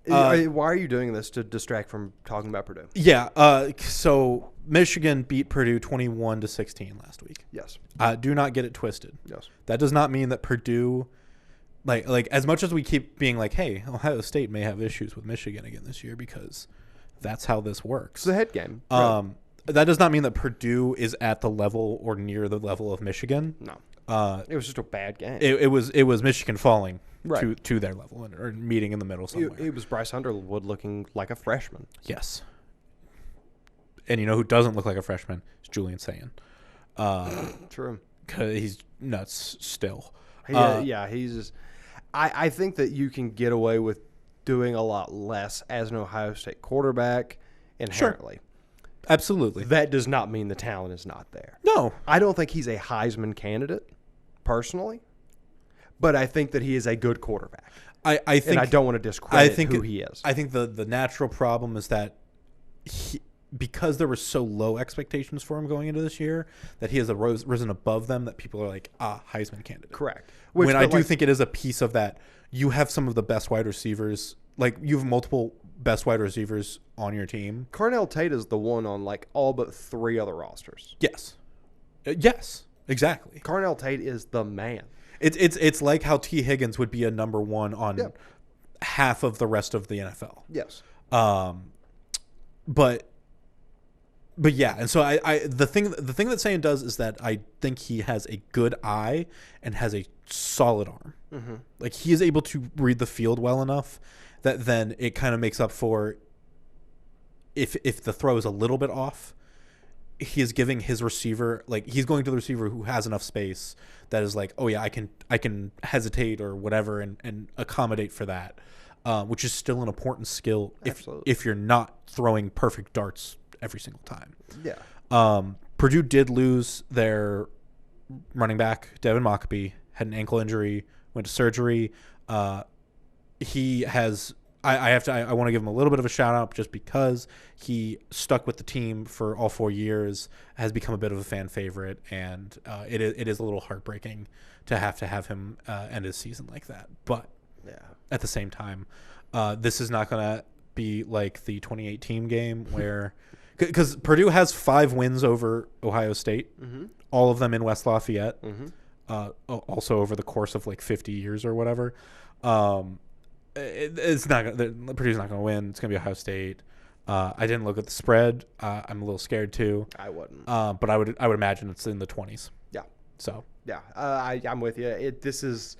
Why are you doing this to distract from talking about Purdue? Yeah. So Michigan beat Purdue 21-16 last week. Yes. Do not get it twisted. Yes. That does not mean that Purdue, like as much as we keep being like, hey, Ohio State may have issues with Michigan again this year because that's how this works. It's a head game. Right. That does not mean that Purdue is at the level or near the level of Michigan. No. It was just a bad game. It was Michigan falling right. to their level or meeting in the middle somewhere. It was Bryce Underwood looking like a freshman. Yes. And you know who doesn't look like a freshman? It's Julian Sayin. True. 'Cause he's nuts still. He's just, I think that you can get away with doing a lot less as an Ohio State quarterback inherently. Sure. Absolutely. That does not mean the talent is not there. No. I don't think he's a Heisman candidate, personally, but I think that he is a good quarterback. I think, and I don't want to discredit who he is. I think the natural problem is that because there were so low expectations for him going into this year, that he has risen above them, that people are like, Heisman candidate. Correct. When I do think it is a piece of that, you have some of the best wide receivers. Like, you have multiple best wide receivers on your team. Carnell Tate is the one on, like, all but 3 other rosters. Yes. Yes, exactly. Carnell Tate is the man. It's like how T. Higgins would be a number one on half of the rest of the NFL. Yes. But yeah, and so the thing that Sayin does is that I think he has a good eye and has a solid arm. Mm-hmm. Like, he is able to read the field well enough that then it kind of makes up for if the throw is a little bit off. He is giving his receiver, like, he's going to the receiver who has enough space that is like, oh yeah, I can hesitate or whatever and accommodate for that, which is still an important skill if you're not throwing perfect darts every single time. Yeah. Purdue did lose their running back, Devin Mockabee, had an ankle injury, went to surgery. He has. I want to give him a little bit of a shout out just because he stuck with the team for all 4 years, has become a bit of a fan favorite, and it is a little heartbreaking to have him end his season like that. But at the same time, this is not going to be like the 2018 game where, because Purdue has 5 wins over Ohio State, all of them in West Lafayette, also over the course of like 50 years or whatever. It's not Purdue's not going to win. It's going to be Ohio State. I didn't look at the spread. I'm a little scared too. I wouldn't. But I would imagine it's in the 20s. Yeah. So. Yeah. I'm with you. This is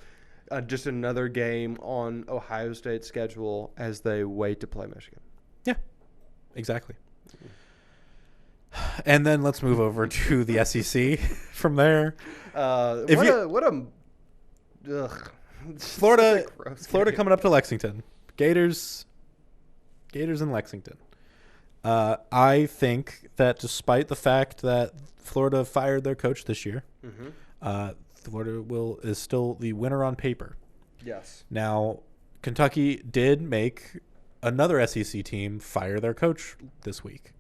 just another game on Ohio State's schedule as they wait to play Michigan. Yeah. Exactly. And then let's move over to the SEC from there. Florida coming up to Lexington. Gators in Lexington. I think that despite the fact that Florida fired their coach this year, Florida is still the winner on paper. Yes. Now, Kentucky did make another SEC team fire their coach this week.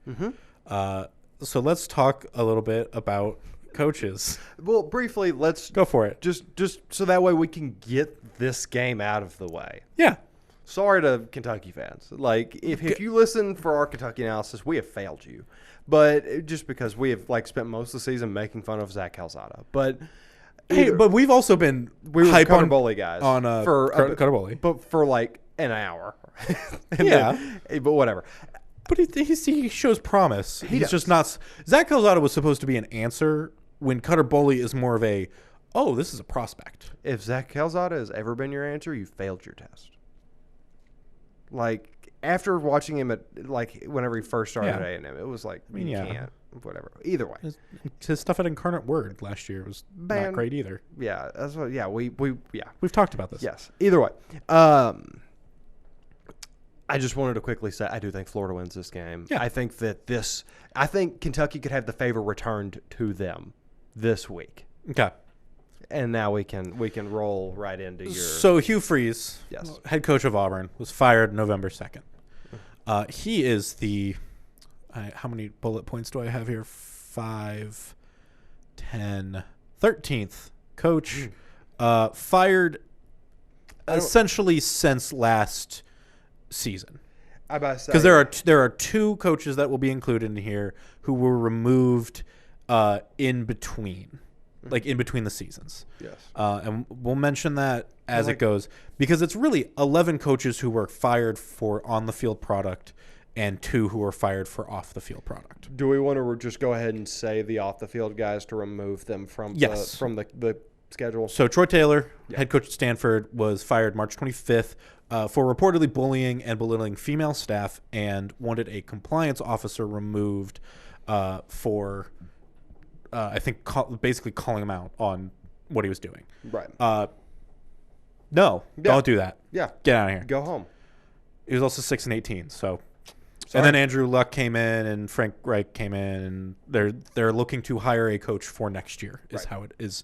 So let's talk a little bit about coaches. Well, briefly, let's go for it. Just so that way we can get this game out of the way. Yeah. Sorry to Kentucky fans. Like, if you listen for our Kentucky analysis, we have failed you. But just because we have spent most of the season making fun of Zach Calzada. But but we've also been hype on Bully guys for Cutter Bully, but for like an hour. But whatever. But he shows promise. He's just not. Zach Calzada was supposed to be an answer when Cutter Boley is more of a, this is a prospect. If Zach Calzada has ever been your answer, you failed your test. Like, after watching him whenever he first started at A&M, it was like, can't, whatever. Either way. His stuff at Incarnate Word last year was not great either. Yeah, that's what. Yeah, we've talked about this. Yes. Either way, I just wanted to quickly say I do think Florida wins this game. Yeah. I think Kentucky could have the favor returned to them this week. Okay. And now we can roll right into your. So Hugh Freeze, head coach of Auburn, was fired November 2nd. He is the how many bullet points do I have here? 5, 10, 13th coach fired essentially since last season. Because there are 2 coaches that will be included in here who were removed in between. Like in between the seasons. Yes. And we'll mention that as it goes, because it's really 11 coaches who were fired for on-the-field product and 2 who were fired for off-the-field product. Do we want to just go ahead and say the off-the-field guys to remove them from the schedule? So Troy Taylor, head coach at Stanford, was fired March 25th for reportedly bullying and belittling female staff and wanted a compliance officer removed for... I think basically calling him out on what he was doing. Right. No, don't do that. Yeah. Get out of here. Go home. He was also 6-18. So, and then Andrew Luck came in and Frank Reich came in, and they're looking to hire a coach for next year. Is how it is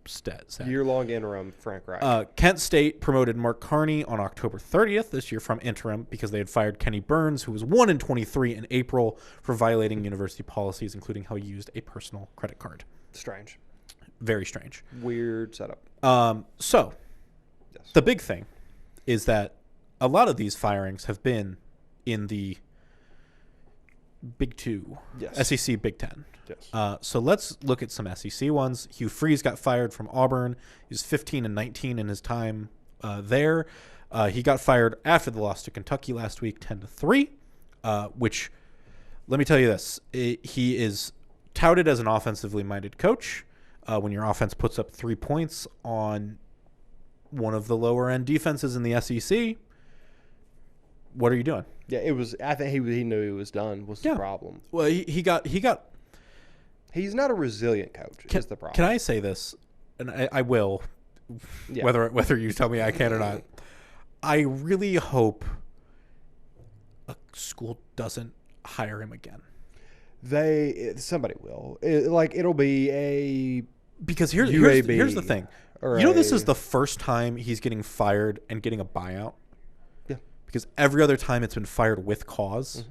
said. Year-long interim, Frank Reich. Kent State promoted Mark Carney on October 30th this year from interim because they had fired Kenny Burns, who was 1-23 in April for violating university policies, including how he used a personal credit card. Strange. Very strange. Weird setup. So the big thing is that a lot of these firings have been in the Big 2, SEC Big 10. Yes. So let's look at some SEC ones. Hugh Freeze got fired from Auburn. He was 15-19 in his time there. He got fired after the loss to Kentucky last week, 10-3. Which, let me tell you this: he is touted as an offensively minded coach. When your offense puts up 3 points on one of the lower end defenses in the SEC, what are you doing? Yeah, it was. I think he knew he was done. Was the problem? Well, he got. He's not a resilient coach. Is the problem? Can I say this? And I will, whether you tell me I can or not. I really hope a school doesn't hire him again. Somebody will. It'll be a because here's the thing. This is the first time he's getting fired and getting a buyout. Yeah. Because every other time it's been fired with cause.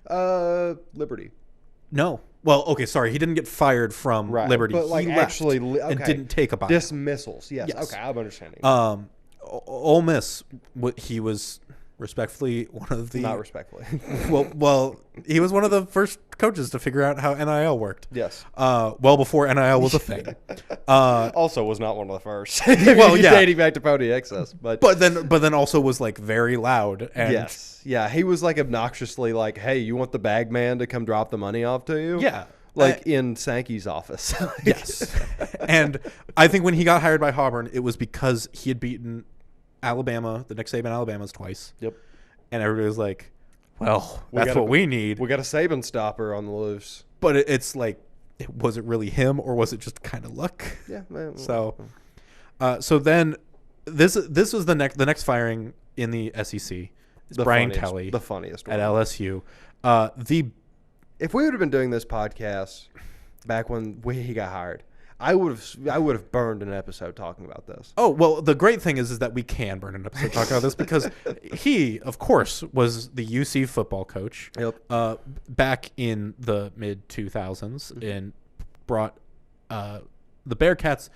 Mm-hmm. Liberty. No. Well, okay, sorry. He didn't get fired from Liberty. But he left and didn't take a buyout. Dismissals. Yes. Okay, I'm understanding. Ole Miss, he was respectfully one of the... Not respectfully. well, he was one of the first coaches to figure out how NIL worked. Yes. Well before NIL was a thing. Also was not one of the first. Dating back to Pony Excess. But then also was like very loud. And yes. Yeah, he was like obnoxiously like, hey, you want the bag man to come drop the money off to you? Yeah. In Sankey's office. Yes. And I think when he got hired by Auburn, it was because he had beaten Alabama, the Nick Saban Alabamas twice. Yep. And everybody was like, well, that's what we need. We got a Saban stopper on the loose. But it's like, was it really him or was it just kind of luck? Yeah. Man, so then this was the next firing in the SEC. It's Brian Kelly. The funniest one. At LSU. If we would have been doing this podcast back when he got hired, I would have burned an episode talking about this. Oh, well, the great thing is that we can burn an episode talking about this because he, of course, was the UC football coach back in the mid-2000s and brought the Bearcats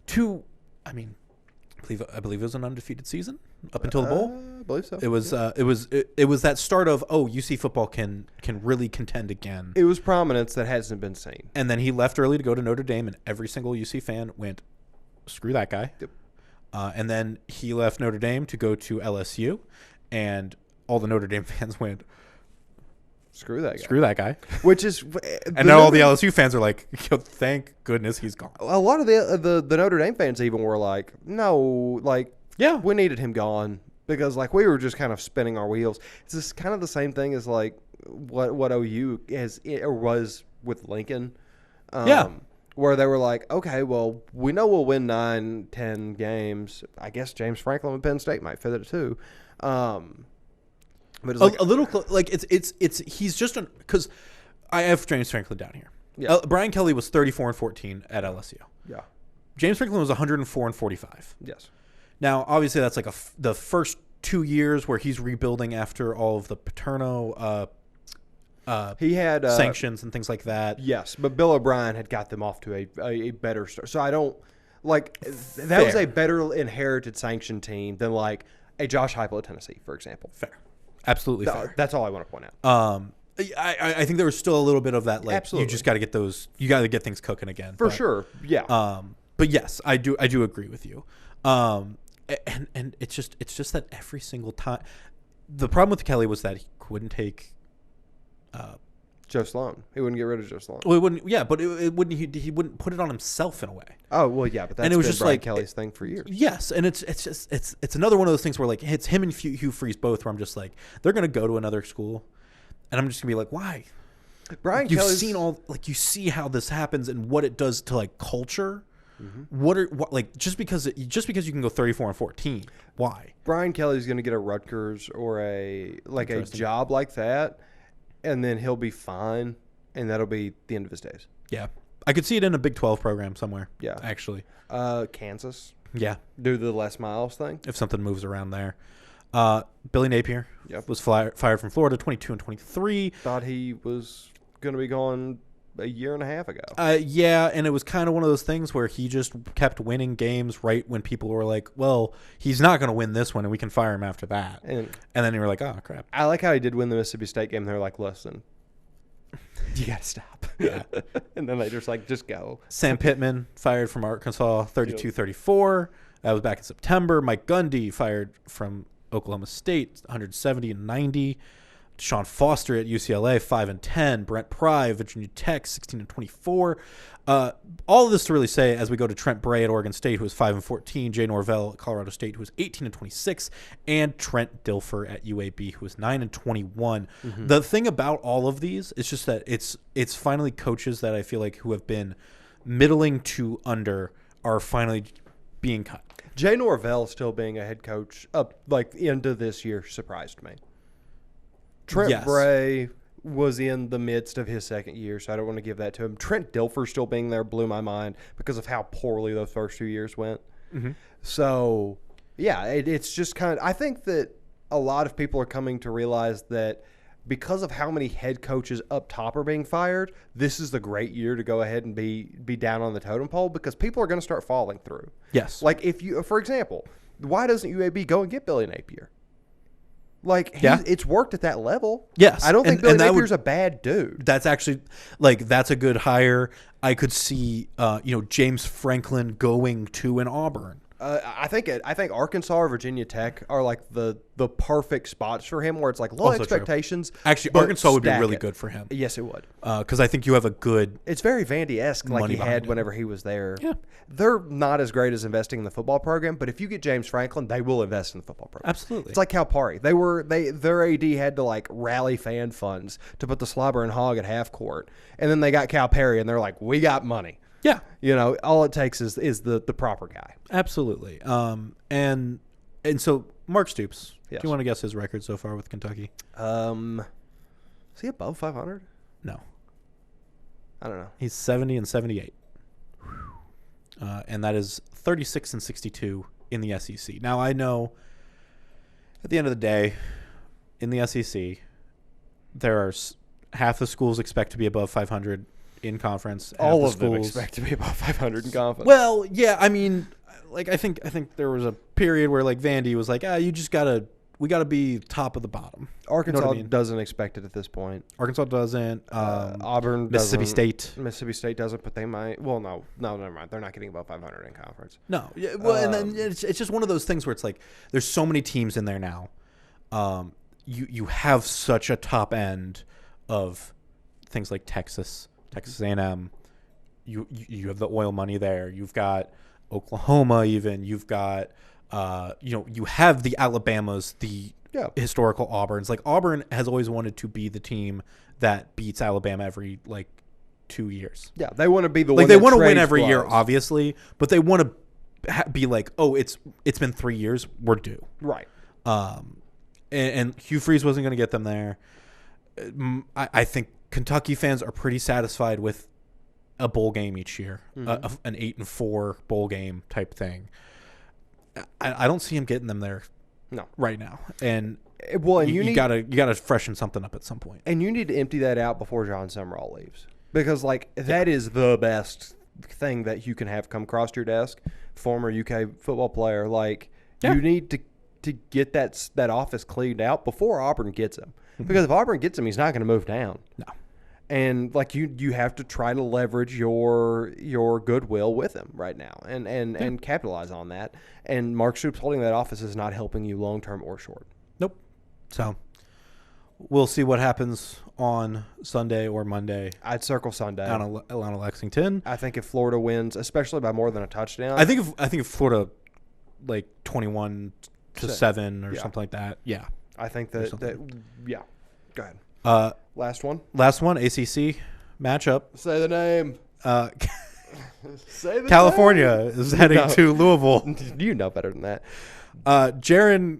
to, I believe it was an undefeated season up until the bowl. I believe so. It was it was that start of UC football can really contend again. It was prominence that hasn't been seen. And then he left early to go to Notre Dame, and every single UC fan went, screw that guy. Yep. And then he left Notre Dame to go to LSU, and all the Notre Dame fans went, screw that guy. Screw that guy. Which is, and now all the LSU fans are like, yo, thank goodness he's gone. A lot of the Notre Dame fans even were like, no, like, yeah, we needed him gone. because like we were just kind of spinning our wheels. It's just kind of the same thing as like what OU has or was with Lincoln. Where they were like, okay, well, we know we'll win 9, 10 games. I guess James Franklin with Penn State might fit it too. But it's like, a little like it's he's just because I have James Franklin down here. Yeah. Brian Kelly was 34-14 at LSU. Yeah. James Franklin was 104-45. Yes. Now, obviously, that's like the first 2 years where he's rebuilding after all of the Paterno he had sanctions and things like that. Yes, but Bill O'Brien had got them off to a better start. So I don't like that was a better inherited sanction team than like a Josh Heupel at Tennessee, for example. Fair, absolutely fair. That's all I want to point out. I think there was still a little bit of that. Like, absolutely. You just got to get those. You got to get things cooking again. For sure. Yeah. But yes, I do agree with you. And it's just that every single time, the problem with Kelly was that he wouldn't take. Joe Sloan. He wouldn't get rid of Joe Sloan. Well, he wouldn't. Yeah, but it wouldn't. He wouldn't put it on himself in a way. Oh well, yeah, but that's it was been just Brian like Kelly's thing for years. Yes, and it's another one of those things where like it's him and Hugh Freeze both. Where I'm just like they're gonna go to another school, and I'm just gonna be like, why? Brian You've Kelly's seen all like you see how this happens and what it does to like culture. Mm-hmm. What like just because you can go 34-14, why? Brian Kelly's gonna get a Rutgers or a job like that. And then he'll be fine, and that'll be the end of his days. Yeah. I could see it in a Big 12 program somewhere. Yeah. Actually. Kansas. Yeah. Do the Les Miles thing. If something moves around there. Billy Napier was fired from Florida, 22-23. Thought he was going to be gone a year and a half ago. Yeah, and it was kind of one of those things where he just kept winning games right when people were like, well, he's not going to win this one, and we can fire him after that. And then you were like, oh, crap. I like how he did win the Mississippi State game. They were like, listen, you got to stop. Yeah. And then they just go. Sam Pittman fired from Arkansas, 32-34. That was back in September. Mike Gundy fired from Oklahoma State, 170-90. Sean Foster at UCLA, 5-10. Brent Pry, Virginia Tech, 16-24. All of this to really say, as we go to Trent Bray at Oregon State, who was 5-14. Jay Norvell at Colorado State, who was 18-26, and Trent Dilfer at UAB, who was 9-21. Mm-hmm. The thing about all of these is just that it's finally coaches that I feel like who have been middling to under are finally being cut. Jay Norvell still being a head coach up like into this year surprised me. Trent Bray was in the midst of his second year, so I don't want to give that to him. Trent Dilfer still being there blew my mind because of how poorly those first 2 years went. Mm-hmm. So, yeah, it's just kind of – I think that a lot of people are coming to realize that because of how many head coaches up top are being fired, this is the great year to go ahead and be down on the totem pole because people are going to start falling through. Yes. Like if you – for example, why doesn't UAB go and get Billy Napier? Like, it's worked at that level. Yes. I don't think Billy Napier's a bad dude. That's actually, like, that's a good hire. I could see, James Franklin going to an Auburn. I think Arkansas or Virginia Tech are like the perfect spots for him where it's like low expectations. True. Actually, Arkansas would be really good for him. Yes, it would. Because I think you have a good. It's very Vandy-esque like he had whenever he was there. Yeah. They're not as great as investing in the football program, but if you get James Franklin, they will invest in the football program. Absolutely. It's like Calipari. Their AD had to like rally fan funds to put the slobber and hog at half court, and then they got Calipari, and they're like, we got money. Yeah. All it takes is the proper guy. Absolutely. And so Mark Stoops, yes. Do you want to guess his record so far with Kentucky? Is he above 500? No. I don't know. He's 70-78. And that is 36-62 in the SEC. Now, I know at the end of the day, in the SEC, there are half the schools expect to be above 500 in conference. All of them expect to be above 500 in conference. Well, yeah, I mean, like I think there was a period where like Vandy was like, we gotta be top of the bottom. Arkansas doesn't expect it at this point. Arkansas doesn't. Auburn, Mississippi State. Mississippi State doesn't, but they might. Well, no, never mind. They're not getting above 500 in conference. No, well, and then it's just one of those things where it's like there's so many teams in there now. You have such a top end of things like Texas A&M. You have the oil money there. You've got Oklahoma even. You've got You have the Alabamas, the historical Auburns. Like Auburn has always wanted to be the team that beats Alabama every 2 years. Yeah, they want to be the one. They want to win every year, obviously, but they want to be like, oh, it's been 3 years, we're due. Right. And Hugh Freeze wasn't going to get them there. I think Kentucky fans are pretty satisfied with a bowl game each year, an 8-4 bowl game type thing. I don't see him getting them there, right now. And you gotta freshen something up at some point. And you need to empty that out before John Summerall leaves, because that is the best thing that you can have come across your desk. Former UK football player, you need to get that office cleaned out before Auburn gets him, because if Auburn gets him, he's not going to move down. No. And you have to try to leverage your goodwill with him right now and capitalize on that. And Mark Stoops holding that office is not helping you long term or short. Nope. So we'll see what happens on Sunday or Monday. I'd circle Sunday on Atlanta Lexington. I think if Florida wins, especially by more than a touchdown. I think if Florida 21-7 or something like that. Yeah. I think that yeah. Go ahead. Last one, ACC matchup. Say the name. Say the California name. is heading to Louisville. You know better than that. Jaron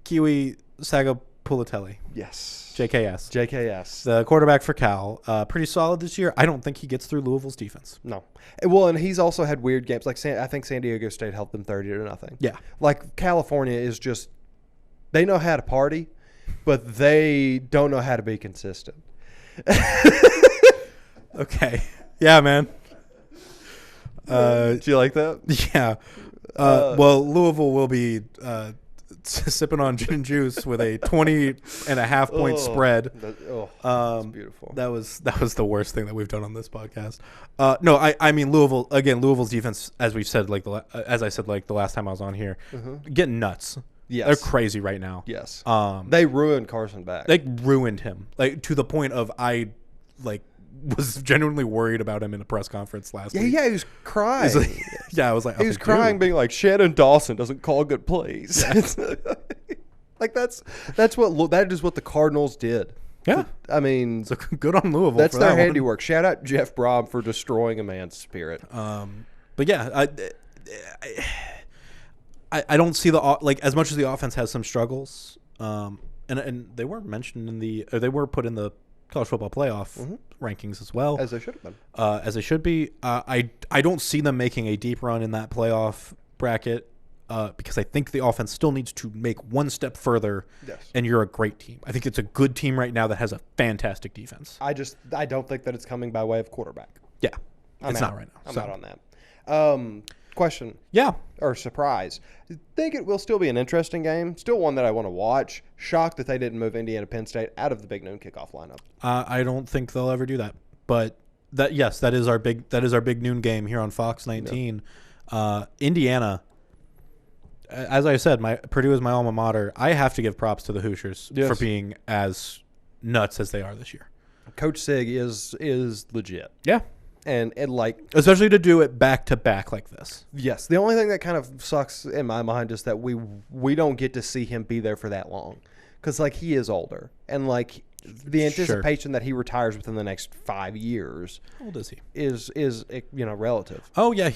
Kiwi Sagapulitelli. Yes. JKS. The quarterback for Cal. Pretty solid this year. I don't think he gets through Louisville's defense. No. Well, and he's also had weird games. I think San Diego State held them 30-0. Yeah. California is just, they know how to party, but they don't know how to be consistent. Okay. Yeah, man. Do you like that? Yeah. Well, Louisville will be sipping on gin and juice with a 20.5-point spread. That's beautiful. That was the worst thing that we've done on this podcast. No, I mean Louisville again. Louisville's defense, as we've said, as I said, the last time I was on here, getting nuts. Yes. They're crazy right now. Yes. They ruined Carson Beck. They ruined him, to the point of I was genuinely worried about him in a press conference last week. Yeah, he was crying. I was like, he was crying, being like, Shannon Dawson doesn't call good plays. Yeah. That is what the Cardinals did. Yeah. I mean, so good on Louisville. That's their handiwork. Shout out Jeff Brom for destroying a man's spirit. But yeah, I don't see as much as the offense has some struggles, and they weren't mentioned they were put in the college football playoff rankings as well, as they should have been. As they should be. I don't see them making a deep run in that playoff bracket because I think the offense still needs to make one step further. Yes. And you're a great team. I think it's a good team right now that has a fantastic defense. I don't think that it's coming by way of quarterback. Yeah, it's not right now. I'm out on that. Question. Yeah. Or surprise. Think it will still be an interesting game. Still one that I want to watch. Shocked that they didn't move Indiana Penn State out of the big noon kickoff lineup. I don't think they'll ever do that. But that is our big noon game here on FOX19. Yeah. Indiana, as I said, Purdue is my alma mater. I have to give props to the Hoosiers for being as nuts as they are this year. Coach Sig is legit. Yeah. And especially to do it back to back like this. Yes. The only thing that kind of sucks in my mind is that we don't get to see him be there for that long, because he is older, and the anticipation that he retires within the next 5 years. How old is he? Is relative. Oh yeah,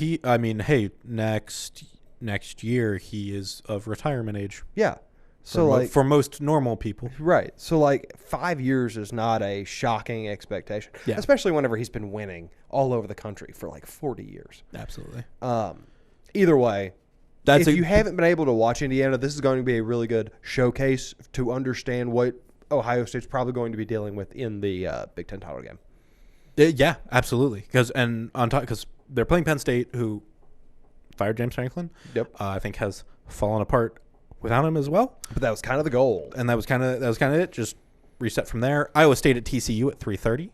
next year he is of retirement age. Yeah. So for most normal people. Right. So 5 years is not a shocking expectation. Yeah. Especially whenever he's been winning all over the country for 40 years. Absolutely. Either way, if you haven't been able to watch Indiana, this is going to be a really good showcase to understand what Ohio State's probably going to be dealing with in the Big Ten title game. Yeah, absolutely. Because they're playing Penn State, who fired James Franklin. Yep. I think has fallen apart without him as well. But that was kind of the goal. And that was kind of it. Just reset from there. Iowa State at TCU at 3:30.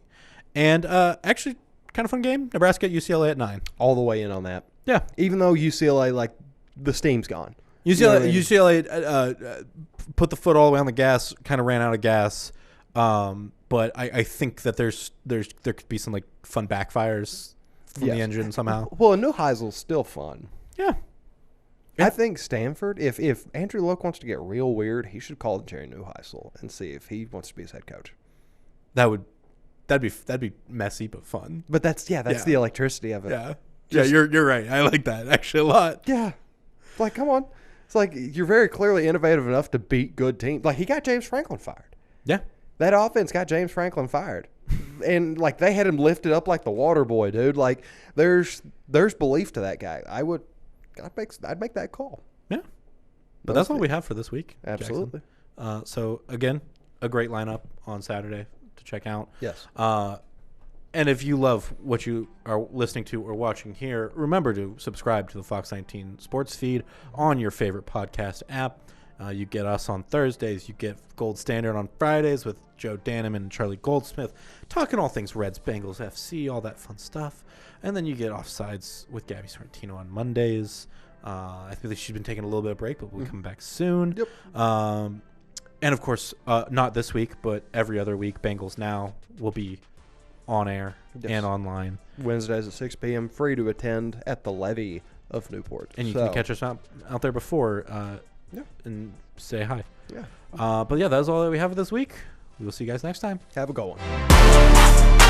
And actually kind of fun game. Nebraska at UCLA at 9. All the way in on that. Yeah. Even though UCLA, the steam's gone. UCLA put the foot all the way on the gas, kind of ran out of gas. But I think that there could be some fun backfires from the engine somehow. Well, and no Heisel's still fun. Yeah. I think Stanford, if Andrew Luck wants to get real weird, he should call Jerry Neuheisel and see if he wants to be his head coach. That'd be messy but fun. But that's the electricity of it. Yeah. You're right. I like that actually a lot. Yeah. Like, come on. It's like you're very clearly innovative enough to beat good teams. Like, he got James Franklin fired. Yeah. That offense got James Franklin fired. And, like, they had him lifted up like the water boy, dude. Like, there's belief to that guy. I'd make that call. Yeah. But that's all we have for this week. Absolutely. So, again, a great lineup on Saturday to check out. Yes. And if you love what you are listening to or watching here, remember to subscribe to the Fox 19 Sports feed on your favorite podcast app. You get us on Thursdays. You get Gold Standard on Fridays with Joe Danneman and Charlie Goldsmith, talking all things Reds, Bengals, FC, all that fun stuff. And then you get Offsides with Gabby Sorrentino on Mondays. I think she's been taking a little bit of break, but we'll come back soon. Yep. And, of course, not this week, but every other week, Bengals Now will be on air and online. Wednesdays at 6 p.m., free to attend at the Levee of Newport. And you can catch us out there before and say hi. Yeah. But, yeah, that's all that we have for this week. We will see you guys next time. Have a good one.